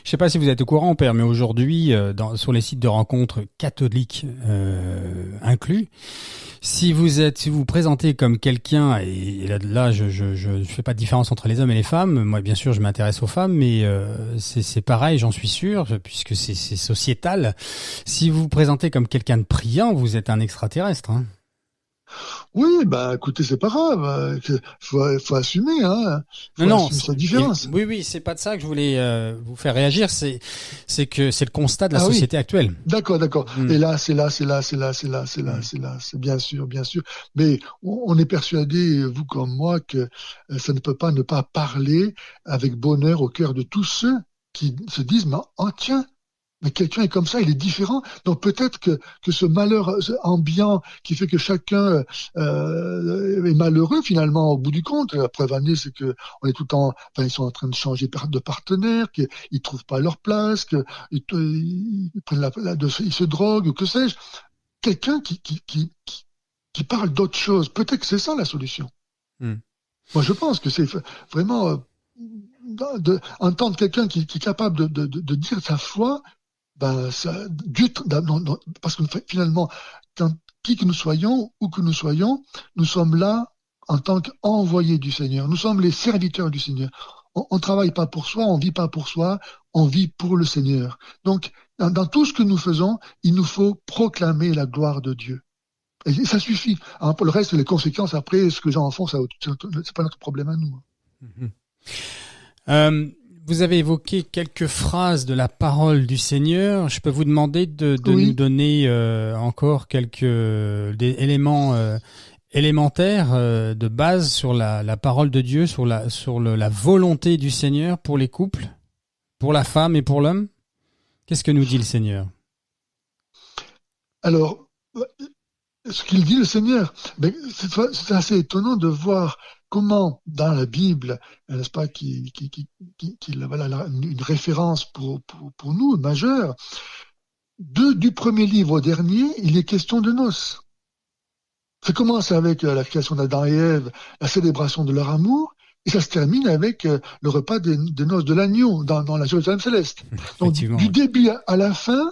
Je ne sais pas si vous êtes au courant, Père, mais aujourd'hui, sur les sites de rencontres catholiques inclus, si vous vous présentez comme quelqu'un, et là je fais pas de différence entre les hommes et les femmes, moi bien sûr je m'intéresse aux femmes, mais c'est pareil, j'en suis sûr, puisque c'est sociétal. Si vous vous présentez comme quelqu'un de priant, vous êtes un extraterrestre, hein. Oui, écoutez, c'est pas grave. Faut assumer, hein. Non, assumer sa différence. Oui, c'est pas de ça que je voulais vous faire réagir. C'est que c'est le constat de la société actuelle. D'accord. Et là, c'est bien sûr. Mais on est persuadé, vous comme moi, que ça ne peut pas ne pas parler avec bonheur au cœur de tous ceux qui se disent, tiens. Mais quelqu'un est comme ça, il est différent. Donc peut-être que ce malheur ambiant qui fait que chacun est malheureux finalement au bout du compte. La preuve année, c'est que on est tout le temps, ils sont en train de changer de partenaire, qu'ils trouvent pas leur place, qu'ils prennent ils se droguent ou que sais-je. Quelqu'un qui parle d'autre chose. Peut-être que c'est ça la solution. Moi, je pense que c'est vraiment entendre quelqu'un qui est capable de dire sa foi. Parce que finalement, qui que nous soyons, où que nous soyons, nous sommes là en tant qu'envoyés du Seigneur. Nous sommes les serviteurs du Seigneur. On ne travaille pas pour soi, on vit pas pour soi, on vit pour le Seigneur. Donc, dans tout ce que nous faisons, il nous faut proclamer la gloire de Dieu. Et ça suffit. Alors, pour le reste, les conséquences après, ce que les gens en font, c'est pas notre problème à nous. Vous avez évoqué quelques phrases de la parole du Seigneur. Je peux vous demander de nous donner encore quelques éléments élémentaires de base sur la parole de Dieu, sur la volonté du Seigneur pour les couples, pour la femme et pour l'homme. Qu'est-ce que nous dit le Seigneur? Alors, ce qu'il dit le Seigneur, c'est assez étonnant de voir comment dans la Bible, n'est-ce pas, qui une référence pour nous majeure, du premier livre au dernier, il est question de noces. Ça commence avec la création d'Adam et Ève, la célébration de leur amour, et ça se termine avec le repas des noces de l'agneau dans la Jérusalem céleste. Donc du début à la fin,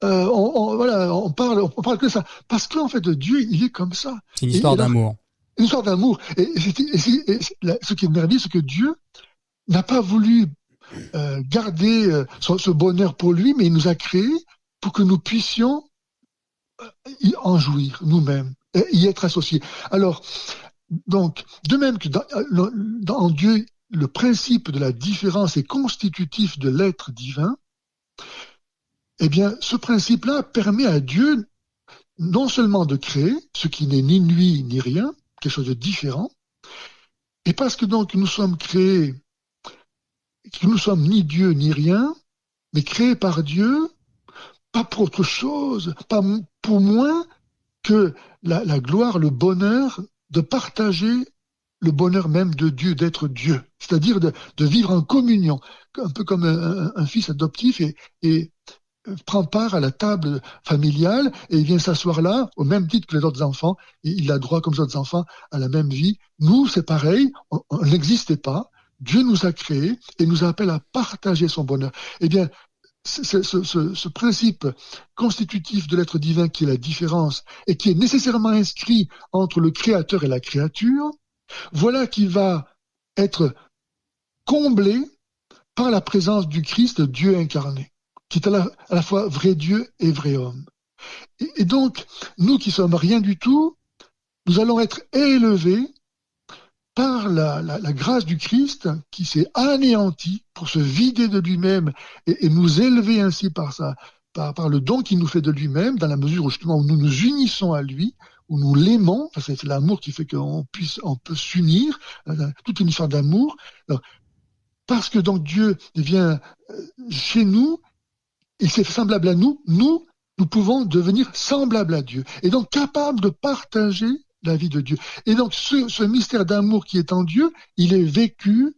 on parle que ça, parce qu'en fait Dieu il est comme ça. C'est une histoire d'amour. Une histoire d'amour. Et ce qui est merveilleux, c'est que Dieu n'a pas voulu garder ce bonheur pour lui, mais il nous a créés pour que nous puissions en jouir nous-mêmes, et y être associés. Alors, donc, de même que dans Dieu, le principe de la différence est constitutif de l'être divin, eh bien, ce principe-là permet à Dieu non seulement de créer, ce qui n'est ni nuit ni rien, quelque chose de différent, et parce que donc nous sommes créés, que nous sommes ni Dieu ni rien, mais créés par Dieu, pas pour autre chose, pas pour moins que la gloire, le bonheur de partager le bonheur même de Dieu, d'être Dieu, c'est-à-dire de vivre en communion, un peu comme un fils adoptif et prend part à la table familiale et il vient s'asseoir là au même titre que les autres enfants et il a droit comme les autres enfants à la même vie. Nous, c'est pareil, on n'existait pas. Dieu nous a créés et nous appelle à partager son bonheur. Eh bien, ce principe constitutif de l'être divin qui est la différence et qui est nécessairement inscrit entre le créateur et la créature, voilà qui va être comblé par la présence du Christ, Dieu incarné. qui est à la fois vrai Dieu et vrai homme. Et donc, nous qui sommes rien du tout, nous allons être élevés par la grâce du Christ qui s'est anéanti pour se vider de lui-même et nous élever ainsi par le don qu'il nous fait de lui-même, dans la mesure où justement où nous nous unissons à lui, où nous l'aimons, parce que c'est l'amour qui fait on peut s'unir, toute une histoire d'amour. Alors, parce que donc Dieu vient chez nous, il s'est semblable à nous, nous pouvons devenir semblables à Dieu, et donc capables de partager la vie de Dieu. Et donc ce mystère d'amour qui est en Dieu, il est vécu,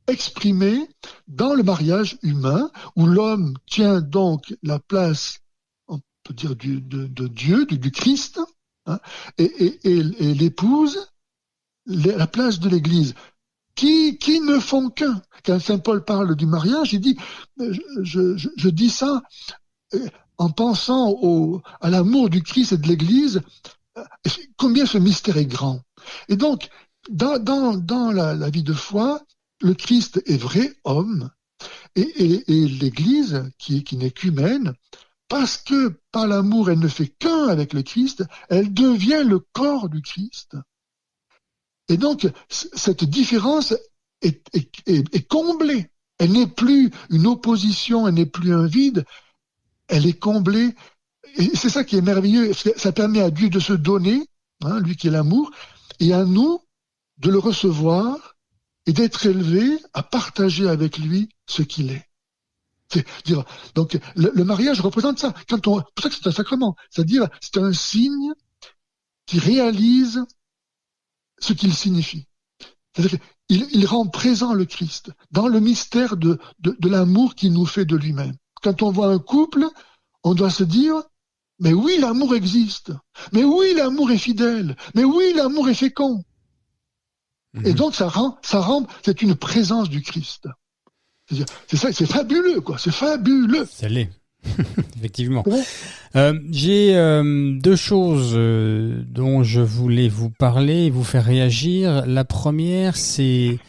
exprimé dans le mariage humain, où l'homme tient donc la place, on peut dire, de Dieu, du Christ, hein, et l'épouse la place de l'Église, qui ne font qu'un. Quand saint Paul parle du mariage, il dit, je dis ça en pensant à l'amour du Christ et de l'Église, combien ce mystère est grand. Et donc, dans la vie de foi, le Christ est vrai homme, et l'Église, qui n'est qu'humaine, parce que par l'amour, elle ne fait qu'un avec le Christ, elle devient le corps du Christ. Et donc, cette différence est comblée. Elle n'est plus une opposition, elle n'est plus un vide, elle est comblée. Et c'est ça qui est merveilleux, ça permet à Dieu de se donner, hein, lui qui est l'amour, et à nous de le recevoir et d'être élevés à partager avec lui ce qu'il est. Donc le mariage représente ça. C'est pour ça que c'est un sacrement. C'est-à-dire, c'est un signe qui réalise ce qu'il signifie. C'est-à-dire qu'il rend présent le Christ dans le mystère de l'amour qu'il nous fait de lui-même. Quand on voit un couple, on doit se dire, mais oui, l'amour existe. Mais oui, l'amour est fidèle. Mais oui, l'amour est fécond. Et donc, ça rend, c'est une présence du Christ. C'est ça, c'est fabuleux, quoi. C'est fabuleux. Ça l'est. Effectivement. J'ai deux choses dont je voulais vous parler et vous faire réagir. La première, c'est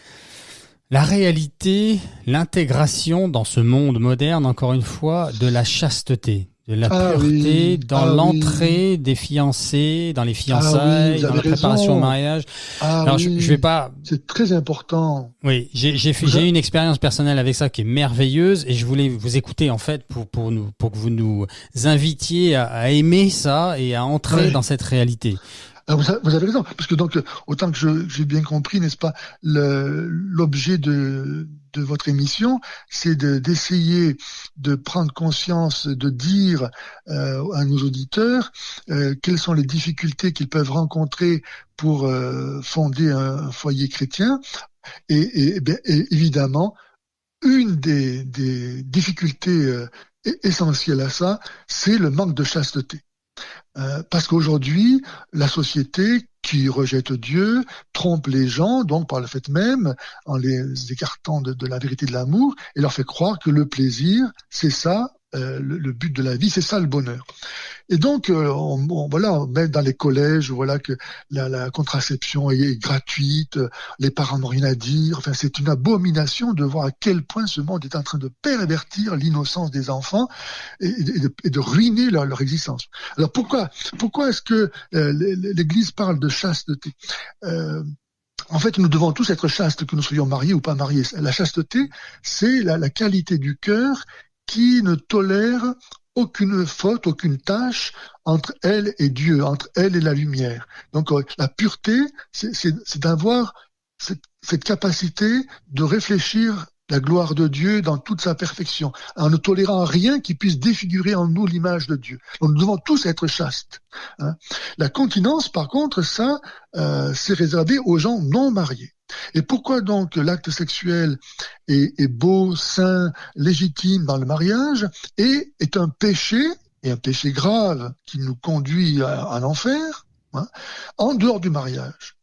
la réalité, l'intégration dans ce monde moderne, encore une fois, de la chasteté, de la pureté, dans l'entrée des fiancés, dans les fiançailles, dans la préparation au mariage. Alors, je vais pas. C'est très important. Oui, j'ai une expérience personnelle avec ça qui est merveilleuse et je voulais vous écouter en fait pour que vous nous invitiez à aimer ça et à entrer dans cette réalité. Alors vous avez raison, parce que donc autant que j'ai bien compris, n'est-ce pas, l'objet de votre émission, c'est d'essayer de prendre conscience, de dire à nos auditeurs quelles sont les difficultés qu'ils peuvent rencontrer pour fonder un foyer chrétien, et évidemment une des difficultés essentielles à ça, c'est le manque de chasteté. Parce qu'aujourd'hui, la société qui rejette Dieu trompe les gens, donc par le fait même, en les écartant de la vérité de l'amour, et leur fait croire que le plaisir, c'est ça, le but de la vie, c'est ça le bonheur. Et donc, on met dans les collèges, voilà, que la contraception est gratuite, les parents n'ont rien à dire. Enfin, c'est une abomination de voir à quel point ce monde est en train de pervertir l'innocence des enfants et de ruiner leur existence. Alors pourquoi est-ce que l'Église parle de chasteté? En fait, nous devons tous être chastes, que nous soyons mariés ou pas mariés. La chasteté, c'est la qualité du cœur qui ne tolère aucune faute, aucune tâche entre elle et Dieu, entre elle et la lumière. Donc la pureté, c'est d'avoir cette capacité de réfléchir la gloire de Dieu dans toute sa perfection, en ne tolérant rien qui puisse défigurer en nous l'image de Dieu. Donc nous devons tous être chastes. Hein. La continence, par contre, ça, c'est réservé aux gens non mariés. Et pourquoi donc l'acte sexuel est beau, sain, légitime dans le mariage et est un péché, et un péché grave qui nous conduit à l'enfer, hein, en dehors du mariage?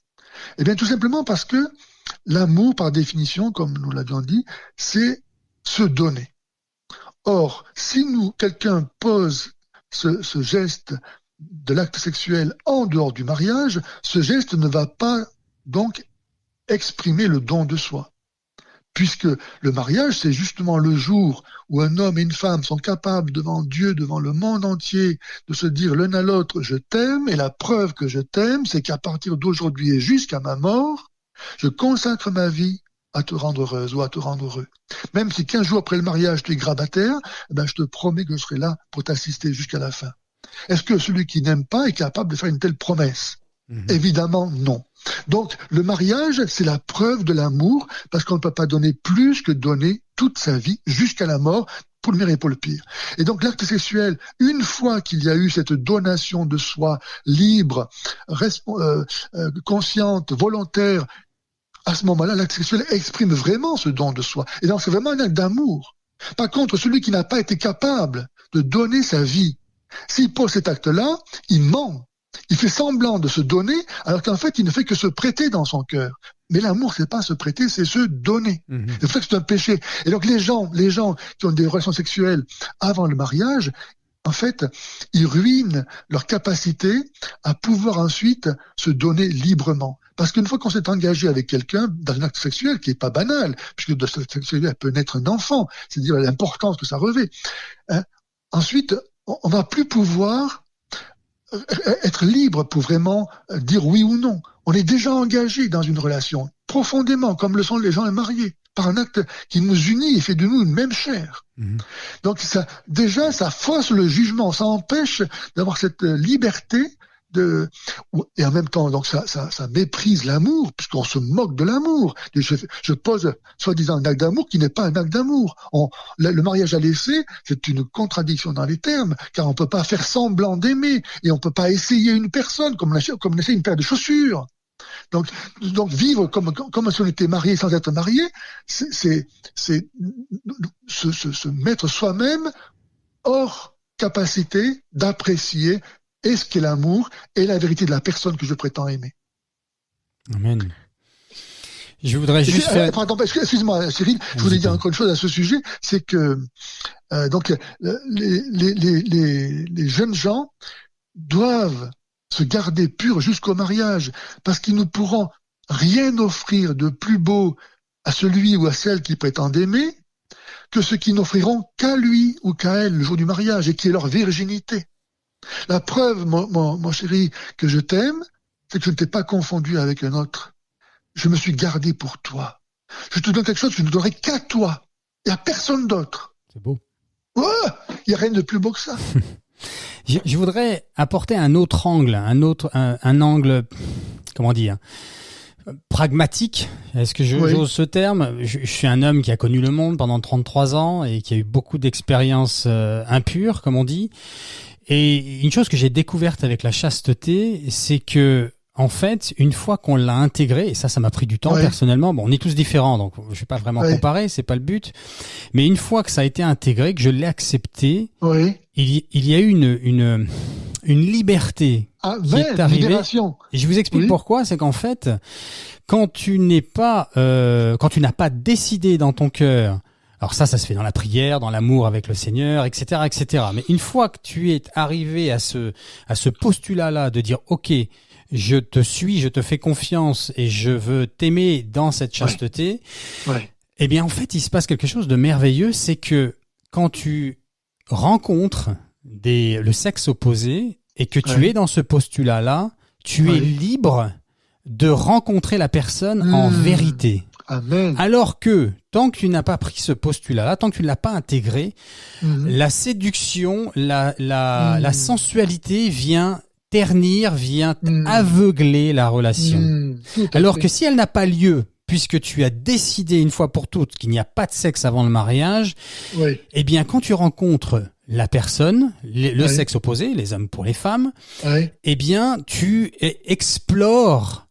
Eh bien tout simplement parce que l'amour, par définition, comme nous l'avions dit, c'est se donner. Or, si quelqu'un pose ce geste de l'acte sexuel en dehors du mariage, ce geste ne va pas donc exprimer le don de soi. puisque le mariage, c'est justement le jour où un homme et une femme sont capables devant Dieu, devant le monde entier, de se dire l'un à l'autre, je t'aime, et la preuve que je t'aime, c'est qu'à partir d'aujourd'hui et jusqu'à ma mort, je consacre ma vie à te rendre heureuse ou à te rendre heureux. Même si 15 jours après le mariage, tu es grabataire, je te promets que je serai là pour t'assister jusqu'à la fin. Est-ce que celui qui n'aime pas est capable de faire une telle promesse ? Évidemment, non. Donc, le mariage, c'est la preuve de l'amour, parce qu'on ne peut pas donner plus que donner toute sa vie jusqu'à la mort, pour le meilleur et pour le pire. Et donc, l'acte sexuel, une fois qu'il y a eu cette donation de soi libre, consciente, volontaire, à ce moment-là, l'acte sexuel exprime vraiment ce don de soi. Et donc, c'est vraiment un acte d'amour. Par contre, celui qui n'a pas été capable de donner sa vie, s'il pose cet acte-là, il ment. Il fait semblant de se donner, alors qu'en fait, il ne fait que se prêter dans son cœur. Mais l'amour, c'est pas se prêter, c'est se donner. C'est pour ça que c'est un péché. Et donc, les gens qui ont des relations sexuelles avant le mariage, en fait, ils ruinent leur capacité à pouvoir ensuite se donner librement. Parce qu'une fois qu'on s'est engagé avec quelqu'un dans un acte sexuel qui est pas banal, puisque de cet acte sexuel peut naître un enfant, c'est-à-dire l'importance que ça revêt, ensuite, on va plus pouvoir être libre pour vraiment dire oui ou non. On est déjà engagé dans une relation, profondément, comme le sont les gens mariés, par un acte qui nous unit et fait de nous une même chair. Donc ça fausse le jugement, ça empêche d'avoir cette liberté et en même temps, donc ça méprise l'amour, puisqu'on se moque de l'amour. Je pose soi-disant un acte d'amour qui n'est pas un acte d'amour. Le mariage à l'essai, c'est une contradiction dans les termes, car on peut pas faire semblant d'aimer, et on peut pas essayer une personne comme on essaie une paire de chaussures. Donc vivre comme si on était marié sans être marié, c'est se mettre soi-même hors capacité d'apprécier et ce qu'est l'amour et la vérité de la personne que je prétends aimer. Amen. Je voudrais juste faire... Pardon, excuse-moi Cyril, je voulais dire encore une chose à ce sujet, c'est que donc les jeunes gens doivent se garder purs jusqu'au mariage, parce qu'ils ne pourront rien offrir de plus beau à celui ou à celle qu'ils prétendent aimer que ce qu'ils n'offriront qu'à lui ou qu'à elle le jour du mariage, et qui est leur virginité. La preuve, mon chéri, que je t'aime, c'est que je ne t'ai pas confondu avec un autre. Je me suis gardé pour toi. Je te donne quelque chose que je ne donnerai qu'à toi et à personne d'autre. C'est beau. Ouais, il n'y a rien de plus beau que ça. Je voudrais apporter un autre angle, un angle, comment dire, pragmatique. Est-ce que j'ose ce terme? Je suis un homme qui a connu le monde pendant 33 ans et qui a eu beaucoup d'expériences impures, comme on dit. Et une chose que j'ai découverte avec la chasteté, c'est que, en fait, une fois qu'on l'a intégré, et ça m'a pris du temps personnellement, bon, on est tous différents, donc je vais pas vraiment comparer, c'est pas le but, mais une fois que ça a été intégré, que je l'ai accepté, il y a eu une liberté qui est arrivée. Libération. Et je vous explique pourquoi, c'est qu'en fait, quand tu n'as pas décidé dans ton cœur, alors ça se fait dans la prière, dans l'amour avec le Seigneur, etc., etc. Mais une fois que tu es arrivé à ce postulat-là de dire, OK, je te suis, je te fais confiance et je veux t'aimer dans cette chasteté, eh bien, en fait, il se passe quelque chose de merveilleux, c'est que quand tu rencontres le sexe opposé et que tu es dans ce postulat-là, tu es libre de rencontrer la personne en vérité. Amen. Alors que, tant que tu n'as pas pris ce postulat-là, tant que tu ne l'as pas intégré, la séduction, la sensualité vient ternir, vient aveugler la relation. Alors que si elle n'a pas lieu, puisque tu as décidé une fois pour toutes qu'il n'y a pas de sexe avant le mariage, eh bien, quand tu rencontres la personne, le sexe opposé, les hommes pour les femmes, eh bien, tu explores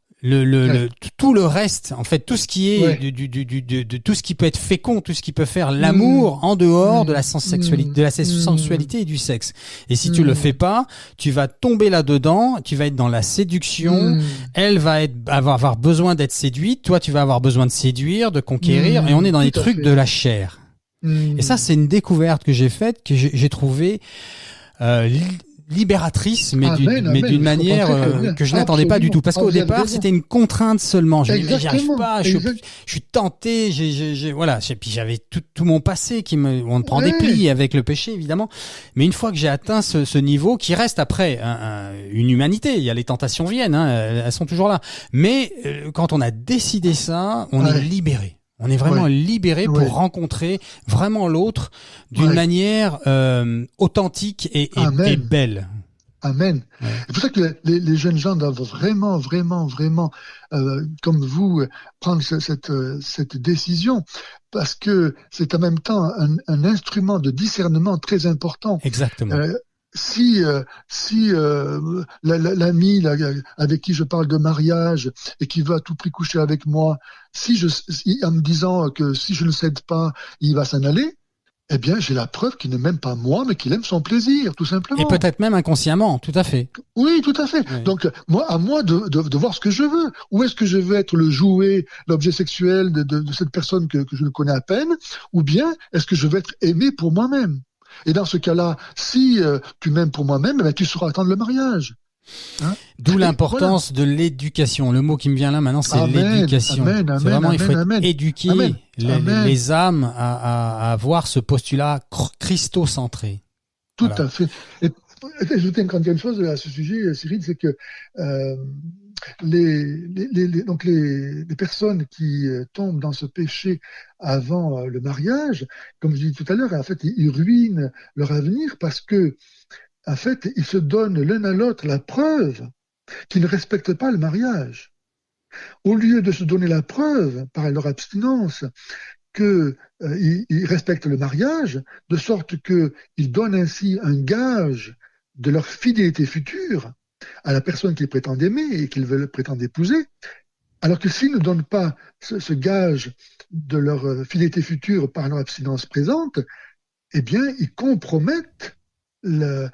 tout le reste, en fait, tout ce qui est de tout ce qui peut être fécond, tout ce qui peut faire l'amour en dehors de la sensualité et du sexe. Et si tu le fais pas, tu vas tomber là-dedans, tu vas être dans la séduction, elle va avoir besoin d'être séduite, toi tu vas avoir besoin de séduire, de conquérir, et on est dans les trucs de la chair. Et ça, c'est une découverte que j'ai faite, que j'ai trouvé libératrice, mais Amen. d'une manière que je n'attendais pas du tout. Parce qu'au départ, c'était une contrainte seulement. Je me disais, j'y arrive pas, je suis tenté, voilà. Puis j'avais tout mon passé on me prend des plis avec le péché, évidemment. Mais une fois que j'ai atteint ce niveau, qui reste après une humanité, il y a les tentations viennent, hein, elles sont toujours là. Mais quand on a décidé ça, on est libéré. On est vraiment libéré pour rencontrer vraiment l'autre d'une manière authentique et belle. Amen. Ouais. C'est pour ça que les jeunes gens doivent vraiment, comme vous, prendre cette décision, parce que c'est en même temps un instrument de discernement très important. Exactement. Si l'ami avec qui je parle de mariage et qui veut à tout prix coucher avec moi, en me disant que si je ne cède pas, il va s'en aller, eh bien, j'ai la preuve qu'il ne m'aime pas moi, mais qu'il aime son plaisir, tout simplement. Et peut-être même inconsciemment, tout à fait. Oui, tout à fait. Oui. Donc, à moi de voir ce que je veux. Où est-ce que je veux être le jouet, l'objet sexuel de cette personne que je ne connais à peine, ou bien est-ce que je veux être aimé pour moi-même? Et dans ce cas-là, si tu m'aimes pour moi-même, eh bien, tu sauras attendre le mariage. Hein? D'où l'importance de l'éducation. Le mot qui me vient là maintenant, c'est l'éducation. C'est vraiment, il faut éduquer les âmes à avoir ce postulat christocentré. Tout à fait. Et ajouter une grande chose à ce sujet, Cyril, c'est que les personnes qui tombent dans ce péché avant le mariage, comme je disais tout à l'heure, en fait, ils ruinent leur avenir parce que, en fait, ils se donnent l'un à l'autre la preuve qu'ils ne respectent pas le mariage. Au lieu de se donner la preuve par leur abstinence qu'ils respectent le mariage, de sorte qu'ils donnent ainsi un gage de leur fidélité future à la personne qu'ils prétendent aimer et qu'ils veulent prétendre épouser, alors que s'ils ne donnent pas ce gage de leur fidélité future par leur abstinence présente, eh bien, ils compromettent la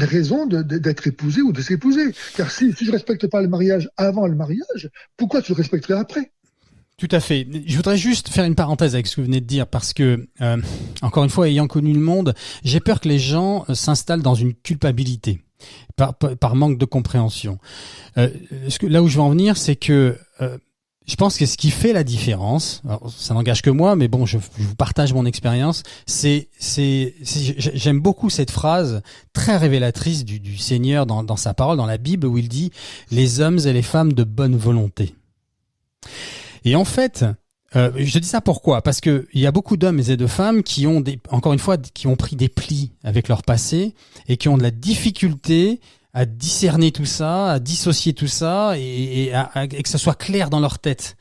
raison d'être épousé ou de s'épouser. Car si je ne respecte pas le mariage avant le mariage, pourquoi tu le respecterais après ? Tout à fait. Je voudrais juste faire une parenthèse avec ce que vous venez de dire parce que, encore une fois, ayant connu le monde, j'ai peur que les gens s'installent dans une culpabilité par manque de compréhension. Là où je veux en venir, c'est que je pense que ce qui fait la différence, alors, ça n'engage que moi, mais bon, je vous partage mon expérience, j'aime beaucoup cette phrase très révélatrice du Seigneur dans sa parole, dans la Bible, où il dit « les hommes et les femmes de bonne volonté ». Et en fait, je dis ça pourquoi ? Parce que il y a beaucoup d'hommes et de femmes qui ont encore une fois, qui ont pris des plis avec leur passé et qui ont de la difficulté à discerner tout ça, à dissocier tout ça et que ça soit clair dans leur tête.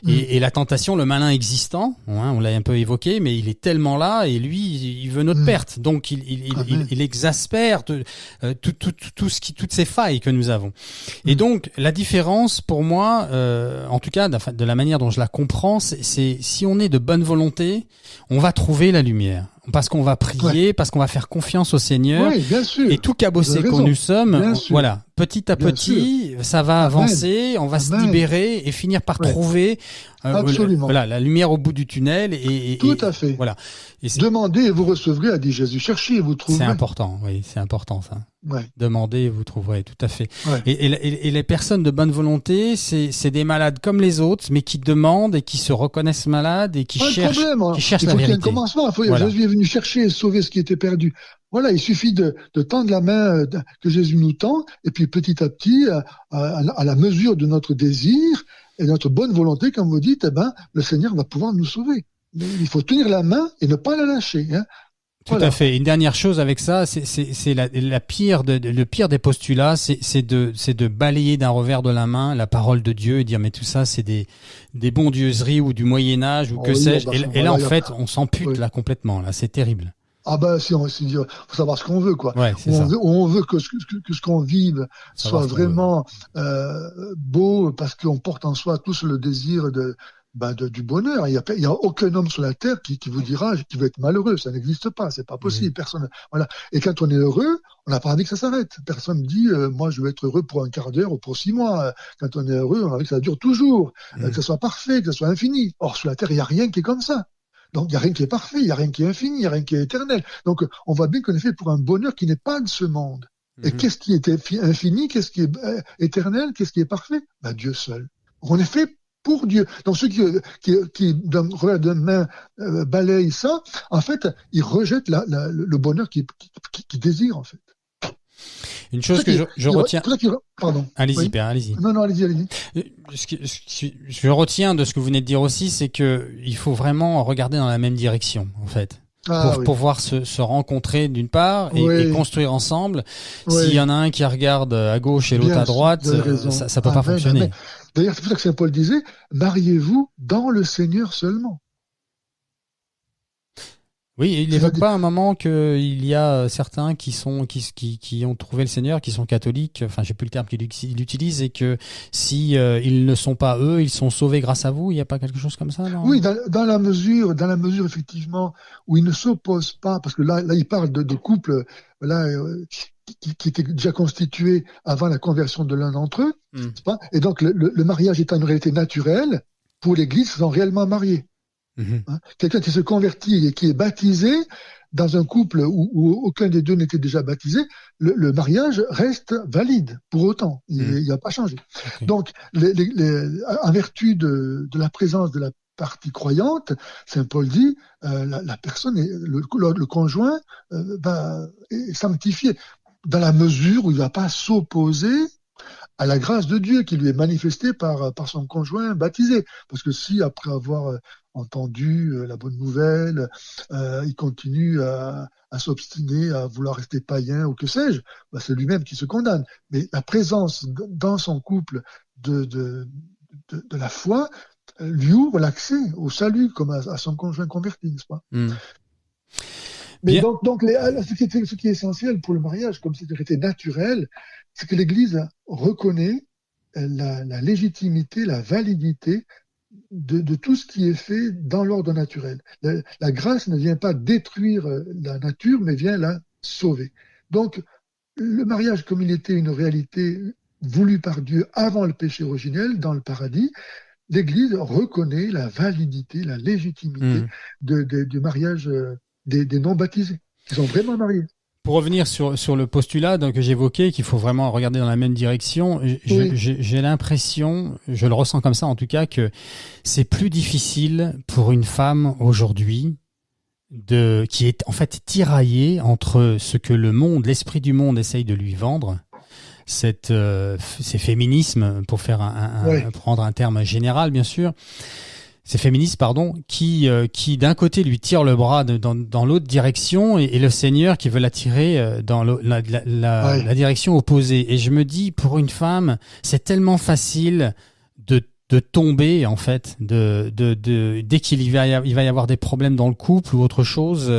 Et la tentation, le malin existant, hein, on l'a un peu évoqué, mais il est tellement là et lui, il veut notre perte. Donc il exaspère toutes ces failles que nous avons. Et donc la différence pour moi, en tout cas de la manière dont je la comprends, c'est si on est de bonne volonté, on va trouver la lumière. Parce qu'on va prier, parce qu'on va faire confiance au Seigneur. Oui, bien sûr. Et tout cabossé que nous sommes, voilà, petit à petit, ça va avancer, on va se libérer et finir par trouver la lumière au bout du tunnel. Tout à fait. Voilà. Demandez et vous recevrez, a dit Jésus. Cherchez et vous trouverez. C'est important, oui, c'est important ça. Ouais. Demandez et vous trouverez, tout à fait. Ouais. Et les personnes de bonne volonté, c'est des malades comme les autres, mais qui demandent et qui se reconnaissent malades et qui cherchent la vérité. Il faut qu'il y ait un commencement. Jésus est venu chercher et sauver ce qui était perdu. Voilà, il suffit de tendre la main que Jésus nous tend, et puis petit à petit, à la mesure de notre désir et de notre bonne volonté, comme vous dites, le Seigneur va pouvoir nous sauver. Mais il faut tenir la main et ne pas la lâcher. Hein. Tout à fait. Une dernière chose avec ça, c'est le pire des postulats, c'est de balayer d'un revers de la main la parole de Dieu et dire mais tout ça c'est des bondieuseries ou du Moyen Âge ou que sais-je. Et là en fait on s'ampute là complètement. Là c'est terrible. Ah ben si faut savoir ce qu'on veut quoi. Ouais, on veut que ce qu'on vive soit vraiment beau parce qu'on porte en soi tous le désir du bonheur. Il y a aucun homme sur la terre qui vous dira qu'il veut être malheureux. Ça n'existe pas. C'est pas possible. Personne. Voilà. Et quand on est heureux, on n'a pas envie que ça s'arrête. Personne ne dit moi je veux être heureux pour un quart d'heure ou pour 6 mois. Quand on est heureux, on a envie que ça dure toujours, que ça soit parfait, que ça soit infini. Or sur la terre, il y a rien qui est comme ça. Donc, il n'y a rien qui est parfait, il n'y a rien qui est infini, il n'y a rien qui est éternel. Donc, on voit bien qu'on est fait pour un bonheur qui n'est pas de ce monde. Et qu'est-ce qui est infini, qu'est-ce qui est éternel, qu'est-ce qui est parfait? Ben, Dieu seul. On est fait pour Dieu. Donc ceux qui d'un revers de main balayent ça, en fait, ils rejettent le bonheur qu'ils désirent, en fait. Une chose que je retiens. Pardon. Allez-y, oui. Père, allez-y. Non, allez-y. Je retiens de ce que vous venez de dire aussi, c'est que il faut vraiment regarder dans la même direction, en fait. Pour pouvoir se rencontrer d'une part et construire ensemble. S'il y en a un qui regarde à gauche et l'autre à droite, ça peut pas fonctionner. D'ailleurs, c'est pour ça que Saint Paul disait, mariez-vous dans le Seigneur seulement. Oui, il n'évoque pas un moment qu'il y a certains qui ont trouvé le Seigneur, qui sont catholiques, enfin j'ai plus le terme qu'il utilise, et que si ils ne sont pas eux, ils sont sauvés grâce à vous. Il n'y a pas quelque chose comme ça, non? Oui, dans la mesure effectivement où ils ne s'opposent pas, parce que là il parle de couples qui étaient déjà constitués avant la conversion de l'un d'entre eux, c'est pas? Et donc le mariage étant une réalité naturelle, pour l'Église, ils sont réellement mariés. Hein? Quelqu'un qui se convertit et qui est baptisé dans un couple où aucun des deux n'était déjà baptisé, le mariage reste valide pour autant. Il n'a pas changé. Okay. Donc, en vertu de la présence de la partie croyante, Saint Paul dit, la personne, le conjoint est sanctifié dans la mesure où il ne va pas s'opposer à la grâce de Dieu qui lui est manifestée par son conjoint baptisé. Parce que si, après avoir entendu la bonne nouvelle, il continue à s'obstiner, à vouloir rester païen ou que sais-je, c'est lui-même qui se condamne. Mais la présence dans son couple de la foi lui ouvre l'accès au salut, comme à son conjoint converti, n'est-ce pas? Mais donc ce qui est essentiel pour le mariage, comme c'est une réalité naturelle, c'est que l'Église reconnaît la légitimité, la validité de tout ce qui est fait dans l'ordre naturel. La grâce ne vient pas détruire la nature, mais vient la sauver. Donc, le mariage, comme il était une réalité voulue par Dieu avant le péché originel, dans le paradis, l'Église reconnaît la validité, la légitimité du mariage des non-baptisés, qui sont vraiment mariés. Pour revenir sur le postulat que j'évoquais, qu'il faut vraiment regarder dans la même direction, j'ai l'impression, je le ressens comme ça en tout cas, que c'est plus difficile pour une femme aujourd'hui qui est en fait tiraillée entre ce que l'esprit du monde essaye de lui vendre, ces féminismes, pour prendre un terme général bien sûr, ces féministes, qui d'un côté lui tirent le bras dans l'autre direction et le Seigneur qui veut l'attirer dans la direction opposée. Et je me dis, pour une femme, c'est tellement facile de tomber en fait, dès qu'il va y avoir des problèmes dans le couple ou autre chose,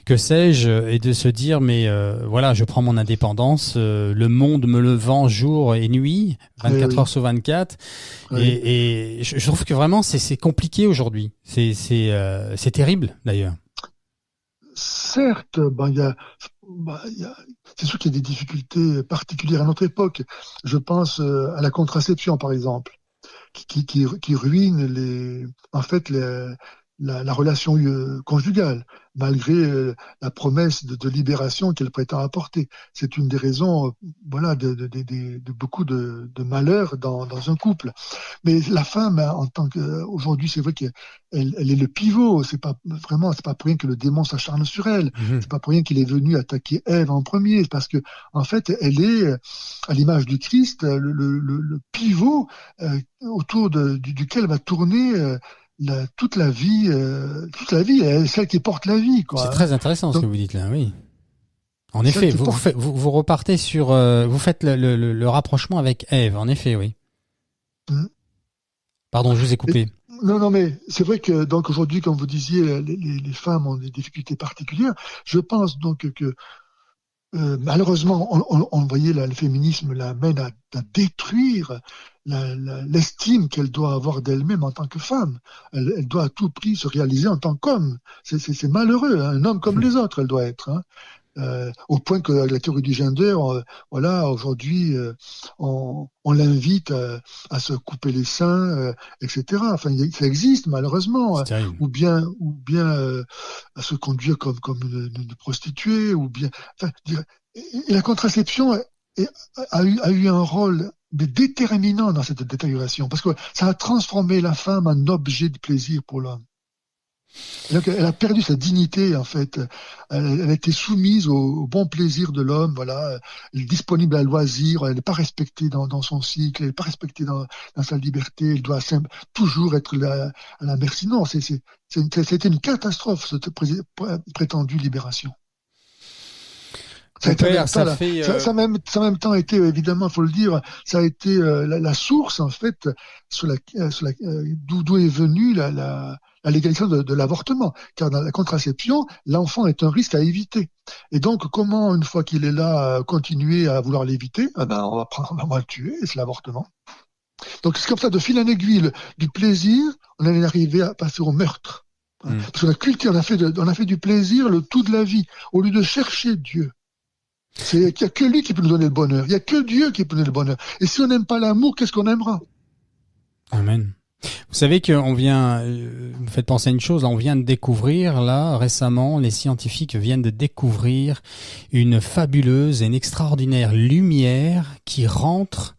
que sais-je, et de se dire mais voilà, je prends mon indépendance, le monde me le vend jour et nuit, 24 heures sur 24, et je trouve que vraiment c'est compliqué aujourd'hui, c'est terrible d'ailleurs. Certes, c'est sûr qu'il y a des difficultés particulières à notre époque. Je pense à la contraception par exemple, qui ruine la relation conjugale, malgré la promesse de libération qu'elle prétend apporter. C'est une des raisons, de beaucoup de malheurs dans un couple. Mais la femme, en tant aujourd'hui, c'est vrai qu'elle est le pivot. C'est pas pour rien que le démon s'acharne sur elle. C'est pas pour rien qu'il est venu attaquer Ève en premier, parce que en fait, elle est, à l'image du Christ, le pivot autour duquel va tourner toute la vie, celle qui porte la vie, quoi. C'est très intéressant ce que vous dites là, oui. En effet, vous repartez sur, vous faites le rapprochement avec Ève, en effet, oui. Pardon, je vous ai coupé. Non, mais c'est vrai que donc aujourd'hui, comme vous disiez, les femmes ont des difficultés particulières. Je pense donc que malheureusement, on voyait le féminisme l'amène à détruire l'estime qu'elle doit avoir d'elle-même en tant que femme. Elle doit à tout prix se réaliser en tant qu'homme. C'est malheureux, hein, un homme comme les autres, elle doit être. Hein. au point que la théorie du gender, voilà, aujourd'hui, on l'invite à se couper les seins, etc. Enfin, ça existe malheureusement, C'est terrible. ou bien à se conduire comme une prostituée, ou bien. Enfin, et la contraception a eu un rôle déterminant dans cette détérioration, parce que ça a transformé la femme en objet de plaisir pour l'homme. Donc, elle a perdu sa dignité, en fait. Elle a été soumise au bon plaisir de l'homme, voilà. Elle est disponible à loisir, elle n'est pas respectée dans son cycle, elle n'est pas respectée dans sa liberté, elle doit toujours être à la merci. Non, c'était une catastrophe, cette prétendue libération. Ça a été en même temps, ça a en même temps été, évidemment, il faut le dire, ça a été la source, en fait, d'où est venue la légalisation de l'avortement. Car dans la contraception, l'enfant est un risque à éviter. Et donc, comment, une fois qu'il est là, continuer à vouloir l'éviter? On va le tuer, et c'est l'avortement. Donc, c'est comme ça, de fil en aiguille, du plaisir, on en est arrivé à passer au meurtre. Parce qu'on on a fait du plaisir le tout de la vie, au lieu de chercher Dieu. Il n'y a que lui qui peut nous donner le bonheur. Il n'y a que Dieu qui peut nous donner le bonheur. Et si on n'aime pas l'amour, qu'est-ce qu'on aimera? Amen. Vous savez qu'on vient, vous me faites penser à une chose, là, on vient de découvrir, là, récemment, les scientifiques viennent de découvrir une fabuleuse et une extraordinaire lumière qui entre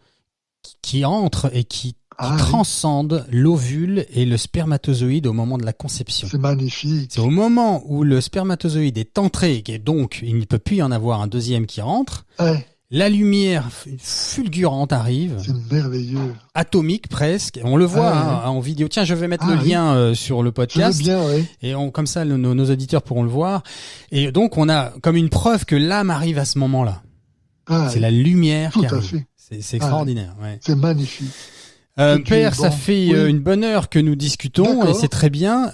et qui transcende l'ovule et le spermatozoïde au moment de la conception. C'est magnifique. C'est au moment où le spermatozoïde est entré, et donc il ne peut plus y en avoir un deuxième qui rentre, la lumière fulgurante arrive. C'est merveilleux. Atomique presque. On le voit en vidéo. Tiens, je vais mettre le lien sur le podcast. Je veux bien, oui. Et comme ça, nos auditeurs pourront le voir. Et donc, on a comme une preuve que l'âme arrive à ce moment-là. C'est la lumière qui arrive. Tout à fait. C'est extraordinaire. Ouais. C'est magnifique. Père, ça fait une bonne heure que nous discutons et c'est très bien.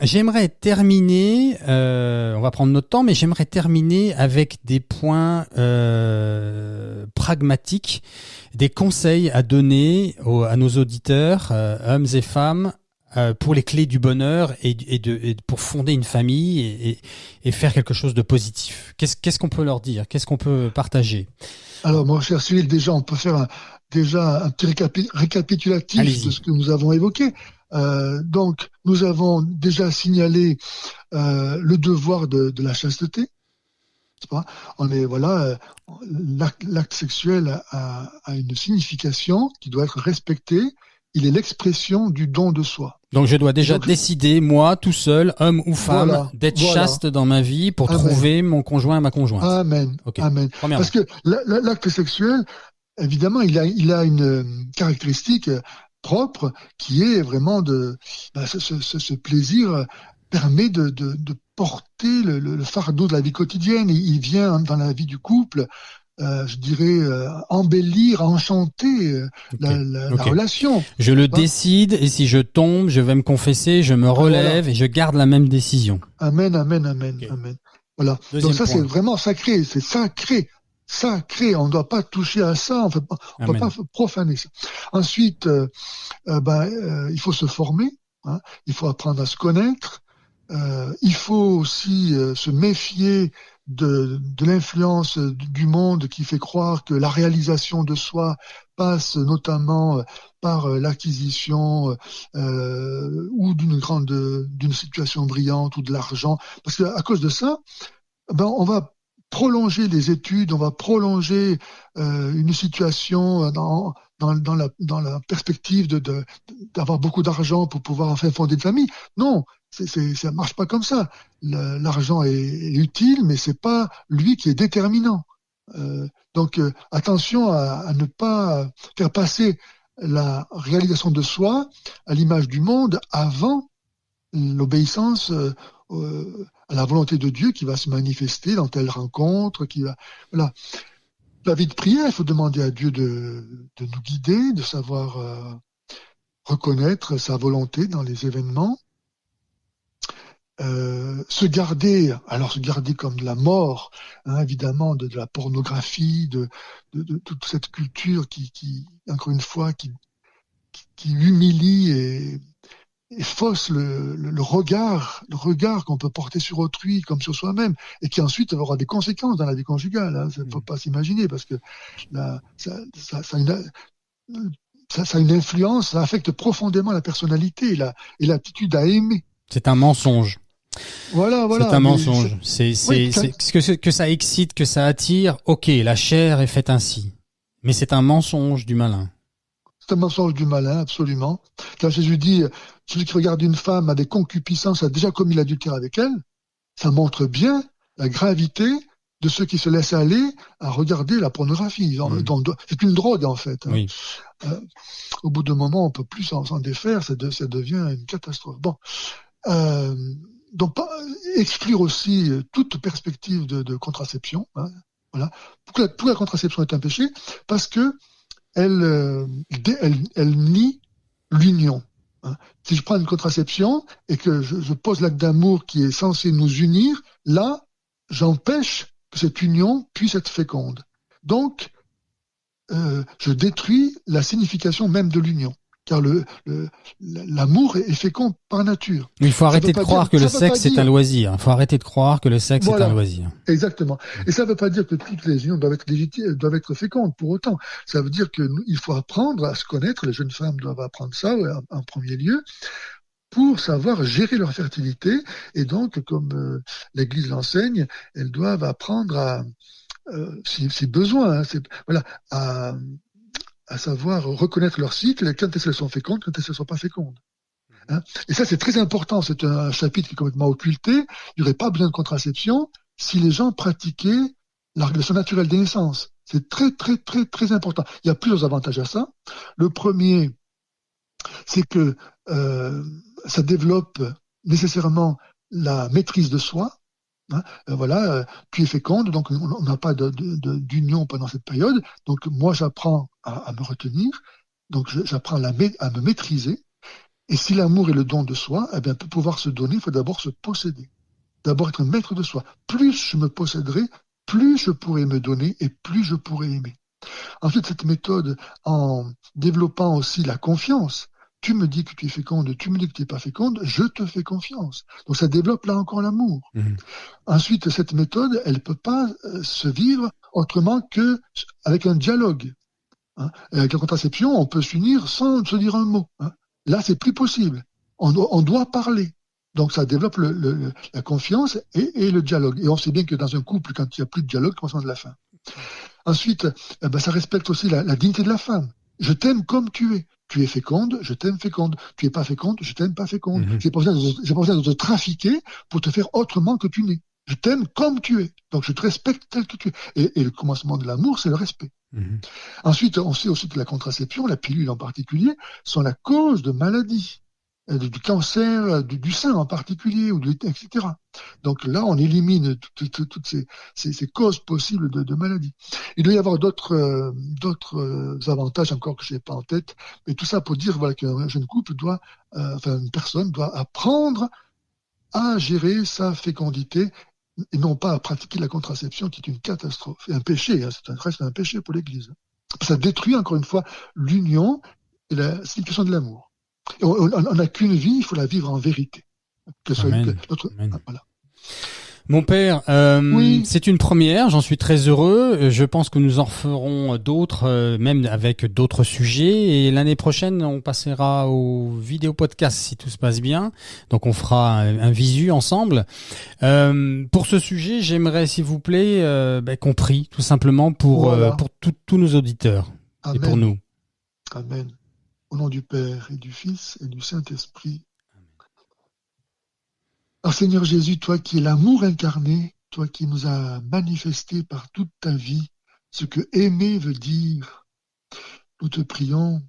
J'aimerais terminer, on va prendre notre temps, mais j'aimerais terminer avec des points pragmatiques, des conseils à donner à nos auditeurs, hommes et femmes, pour les clés du bonheur et pour fonder une famille et faire quelque chose de positif. Qu'est-ce qu'on peut leur dire? Qu'est-ce qu'on peut partager? Alors, mon cher Cyril, déjà, on peut faire déjà un petit récapitulatif de ce que nous avons évoqué. Donc, nous avons déjà signalé le devoir de la chasteté. L'acte sexuel a une signification qui doit être respectée. Il est l'expression du don de soi. Donc je dois déjà décider, moi, tout seul, homme ou femme, d'être chaste dans ma vie pour trouver mon conjoint, ma conjointe. Amen. Okay. Amen. Parce que l'acte sexuel, évidemment, il a une caractéristique propre qui est vraiment ce plaisir permet de porter le fardeau de la vie quotidienne. Il vient dans la vie du couple. Je dirais embellir, enchanter la relation. Je le décide et si je tombe, je vais me confesser, je me relève et je garde la même décision. Amen, amen, amen, amen. Voilà. Donc ça, c'est vraiment sacré, c'est sacré. On ne doit pas toucher à ça, on ne peut pas profaner ça. Ensuite, il faut se former, il faut apprendre à se connaître, il faut aussi se méfier de l'influence du monde qui fait croire que la réalisation de soi passe notamment par l'acquisition ou d'une situation brillante ou de l'argent. Parce qu'à cause de ça, on va prolonger les études, on va prolonger une situation dans la perspective d'avoir beaucoup d'argent pour pouvoir enfin fonder une famille. Non, ça marche pas comme ça. L'argent est utile, mais c'est pas lui qui est déterminant. Donc attention à ne pas faire passer la réalisation de soi à l'image du monde avant l'obéissance à la volonté de Dieu qui va se manifester dans telle rencontre, voilà. La vie de prière, il faut demander à Dieu de nous guider, de savoir reconnaître sa volonté dans les événements. Se garder comme de la mort, évidemment, de la pornographie, de toute cette culture qui encore une fois, qui humilie fausse le regard qu'on peut porter sur autrui comme sur soi-même, et qui ensuite aura des conséquences dans la vie conjugale. Hein. Ça ne faut pas s'imaginer, parce que là, ça a une influence, ça affecte profondément la personnalité et l'aptitude à aimer. C'est un mensonge. Voilà. C'est un mensonge. C'est que ça excite, que ça attire. Ok, la chair est faite ainsi. Mais c'est un mensonge du malin. C'est un mensonge du malin, absolument. Quand Jésus dit, celui qui regarde une femme avec concupiscence a déjà commis l'adultère avec elle, ça montre bien la gravité de ceux qui se laissent aller à regarder la pornographie. C'est une drogue, en fait. Hein. Oui. Au bout d'un moment, on peut plus s'en défaire, ça devient une catastrophe. Bon. Donc, exclure aussi toute perspective de contraception. Hein, voilà. Pourquoi la contraception est un péché? Parce que elle nie l'union. Hein. Si je prends une contraception et que je pose l'acte d'amour qui est censé nous unir, là, j'empêche que cette union puisse être féconde. Donc, je détruis la signification même de l'union. Car l'amour est fécond par nature. Il faut arrêter de croire que le sexe est un loisir. Il faut arrêter de croire que le sexe est un loisir. Exactement. Et ça ne veut pas dire que toutes les unions doivent être légitimes, doivent être fécondes pour autant. Ça veut dire qu'il faut apprendre à se connaître. Les jeunes femmes doivent apprendre ça en premier lieu, pour savoir gérer leur fertilité. Et donc, comme l'Église l'enseigne, elles doivent apprendre à, si besoin, à savoir reconnaître leur cycle, quand elles sont fécondes, quand elles ne sont pas fécondes. Hein. Et ça, c'est très important. C'est un chapitre qui est complètement occulté. Il n'y aurait pas besoin de contraception si les gens pratiquaient la régulation naturelle des naissances. C'est très, très, très, très important. Il y a plusieurs avantages à ça. Le premier, c'est que ça développe nécessairement la maîtrise de soi. Hein, tu es féconde, donc on n'a pas d'union pendant cette période. Donc moi, j'apprends à me retenir, donc j'apprends à me maîtriser. Et si l'amour est le don de soi, eh bien, pour pouvoir se donner, il faut d'abord se posséder. D'abord être maître de soi. Plus je me posséderai, plus je pourrai me donner et plus je pourrai aimer. Ensuite, cette méthode, en développant aussi la confiance, tu me dis que tu es féconde, tu me dis que tu n'es pas féconde, je te fais confiance. Donc ça développe là encore l'amour. Mmh. Ensuite, cette méthode, elle ne peut pas se vivre autrement qu'avec un dialogue. Hein. Avec la contraception, on peut s'unir sans se dire un mot. Hein. Là, c'est plus possible. On doit parler. Donc ça développe la confiance et le dialogue. Et on sait bien que dans un couple, quand il n'y a plus de dialogue, c'est de la fin. Ensuite, ça respecte aussi la dignité de la femme. Je t'aime comme tu es. Tu es féconde, je t'aime féconde. Tu es pas féconde, je t'aime pas féconde. Mmh. J'ai pas besoin de te trafiquer pour te faire autrement que tu n'es. Je t'aime comme tu es. Donc je te respecte tel que tu es. Et le commencement de l'amour, c'est le respect. Mmh. Ensuite, on sait aussi que la contraception, la pilule en particulier, sont la cause de maladies. Du cancer, du sein en particulier, etc. Donc là, on élimine toutes ces causes possibles de maladies. Il doit y avoir d'autres avantages encore que je n'ai pas en tête, mais tout ça pour dire qu'un jeune couple une personne doit apprendre à gérer sa fécondité et non pas à pratiquer la contraception qui est une catastrophe et un péché. Hein, reste un péché pour l'Église. Ça détruit encore une fois l'union et la signification de l'amour. On n'a qu'une vie, il faut la vivre en vérité. Amen. Voilà. Mon père, oui. C'est une première, j'en suis très heureux. Je pense que nous en referons d'autres, même avec d'autres sujets. Et l'année prochaine, on passera au vidéo podcast si tout se passe bien. Donc on fera un visu ensemble. Pour ce sujet, j'aimerais, s'il vous plaît, qu'on prie tout simplement pour tous nos auditeurs. Amen. Et pour nous. Amen. Au nom du Père et du Fils et du Saint-Esprit. Alors Seigneur Jésus, toi qui es l'amour incarné, toi qui nous as manifesté par toute ta vie ce que aimer veut dire, nous te prions,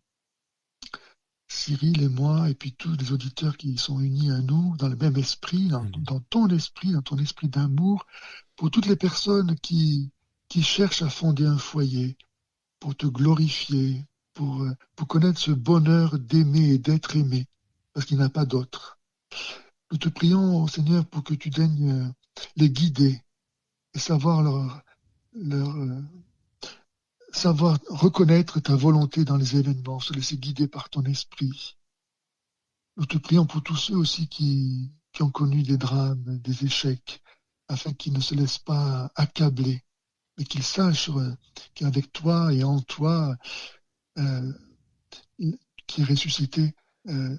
Cyril et moi, et puis tous les auditeurs qui sont unis à nous, dans le même esprit, dans ton esprit d'amour, pour toutes les personnes qui cherchent à fonder un foyer, pour te glorifier, pour connaître ce bonheur d'aimer et d'être aimé, parce qu'il n'y en a pas d'autre. Nous te prions, Seigneur, pour que tu daignes les guider et savoir savoir reconnaître ta volonté dans les événements, se laisser guider par ton esprit. Nous te prions pour tous ceux aussi qui ont connu des drames, des échecs, afin qu'ils ne se laissent pas accabler, mais qu'ils sachent qu'avec toi et en toi, euh, qui est ressuscité, euh,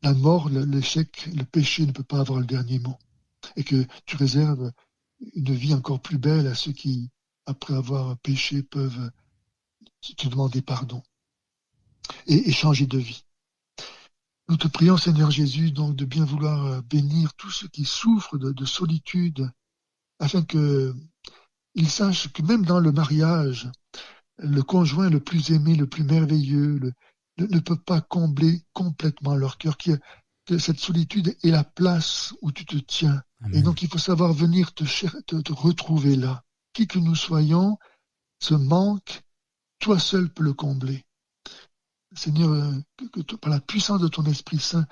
la mort, l'échec, le péché ne peut pas avoir le dernier mot. Et que tu réserves une vie encore plus belle à ceux qui, après avoir péché, peuvent te demander pardon et changer de vie. Nous te prions, Seigneur Jésus, donc de bien vouloir bénir tous ceux qui souffrent de solitude, afin qu'ils sachent que même dans le mariage, le conjoint le plus aimé, le plus merveilleux, ne peut pas combler complètement leur cœur, que cette solitude est la place où tu te tiens. Amen. Et donc il faut savoir venir te retrouver là. Qui que nous soyons, ce manque, toi seul peux le combler. Seigneur, par la puissance de ton Esprit Saint,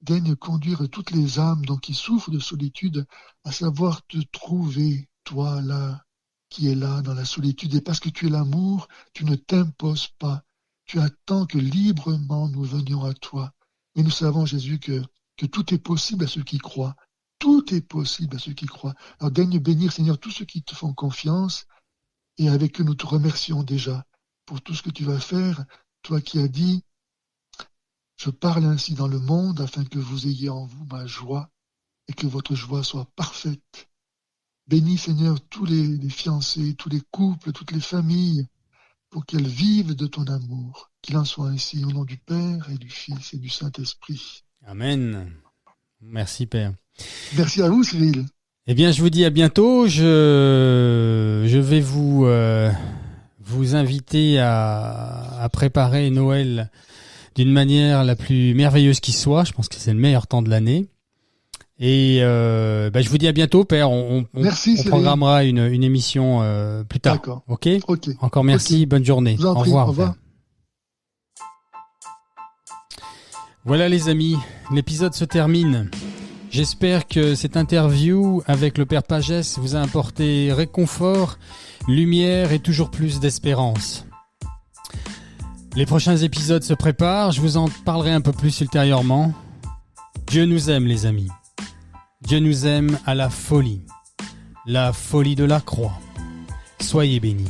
daigne conduire toutes les âmes donc, qui souffrent de solitude à savoir te trouver, toi là, qui es là dans la solitude. Et parce que tu es l'amour, tu ne t'imposes pas. Tu attends que librement nous venions à toi. Mais nous savons, Jésus, que tout est possible à ceux qui croient. Tout est possible à ceux qui croient. Alors daigne bénir, Seigneur, tous ceux qui te font confiance. Et avec eux, nous te remercions déjà pour tout ce que tu vas faire. Toi qui as dit, je parle ainsi dans le monde afin que vous ayez en vous ma joie et que votre joie soit parfaite. Bénis, Seigneur, tous les fiancés, tous les couples, toutes les familles, pour qu'elles vivent de ton amour. Qu'il en soit ainsi au nom du Père et du Fils et du Saint-Esprit. Amen. Merci, Père. Merci à vous, Cyril. Eh bien, je vous dis à bientôt. Je vais vous inviter à préparer Noël d'une manière la plus merveilleuse qui soit. Je pense que c'est le meilleur temps de l'année. Et je vous dis à bientôt, Père. Merci, on programmera une émission plus tard. D'accord. Ok. Okay. Encore merci. Okay. Bonne journée. Au revoir. Père. Voilà les amis, l'épisode se termine. J'espère que cette interview avec le Père Pagès vous a apporté réconfort, lumière et toujours plus d'espérance. Les prochains épisodes se préparent, je vous en parlerai un peu plus ultérieurement. Dieu nous aime les amis. Dieu nous aime à la folie de la croix. Soyez bénis.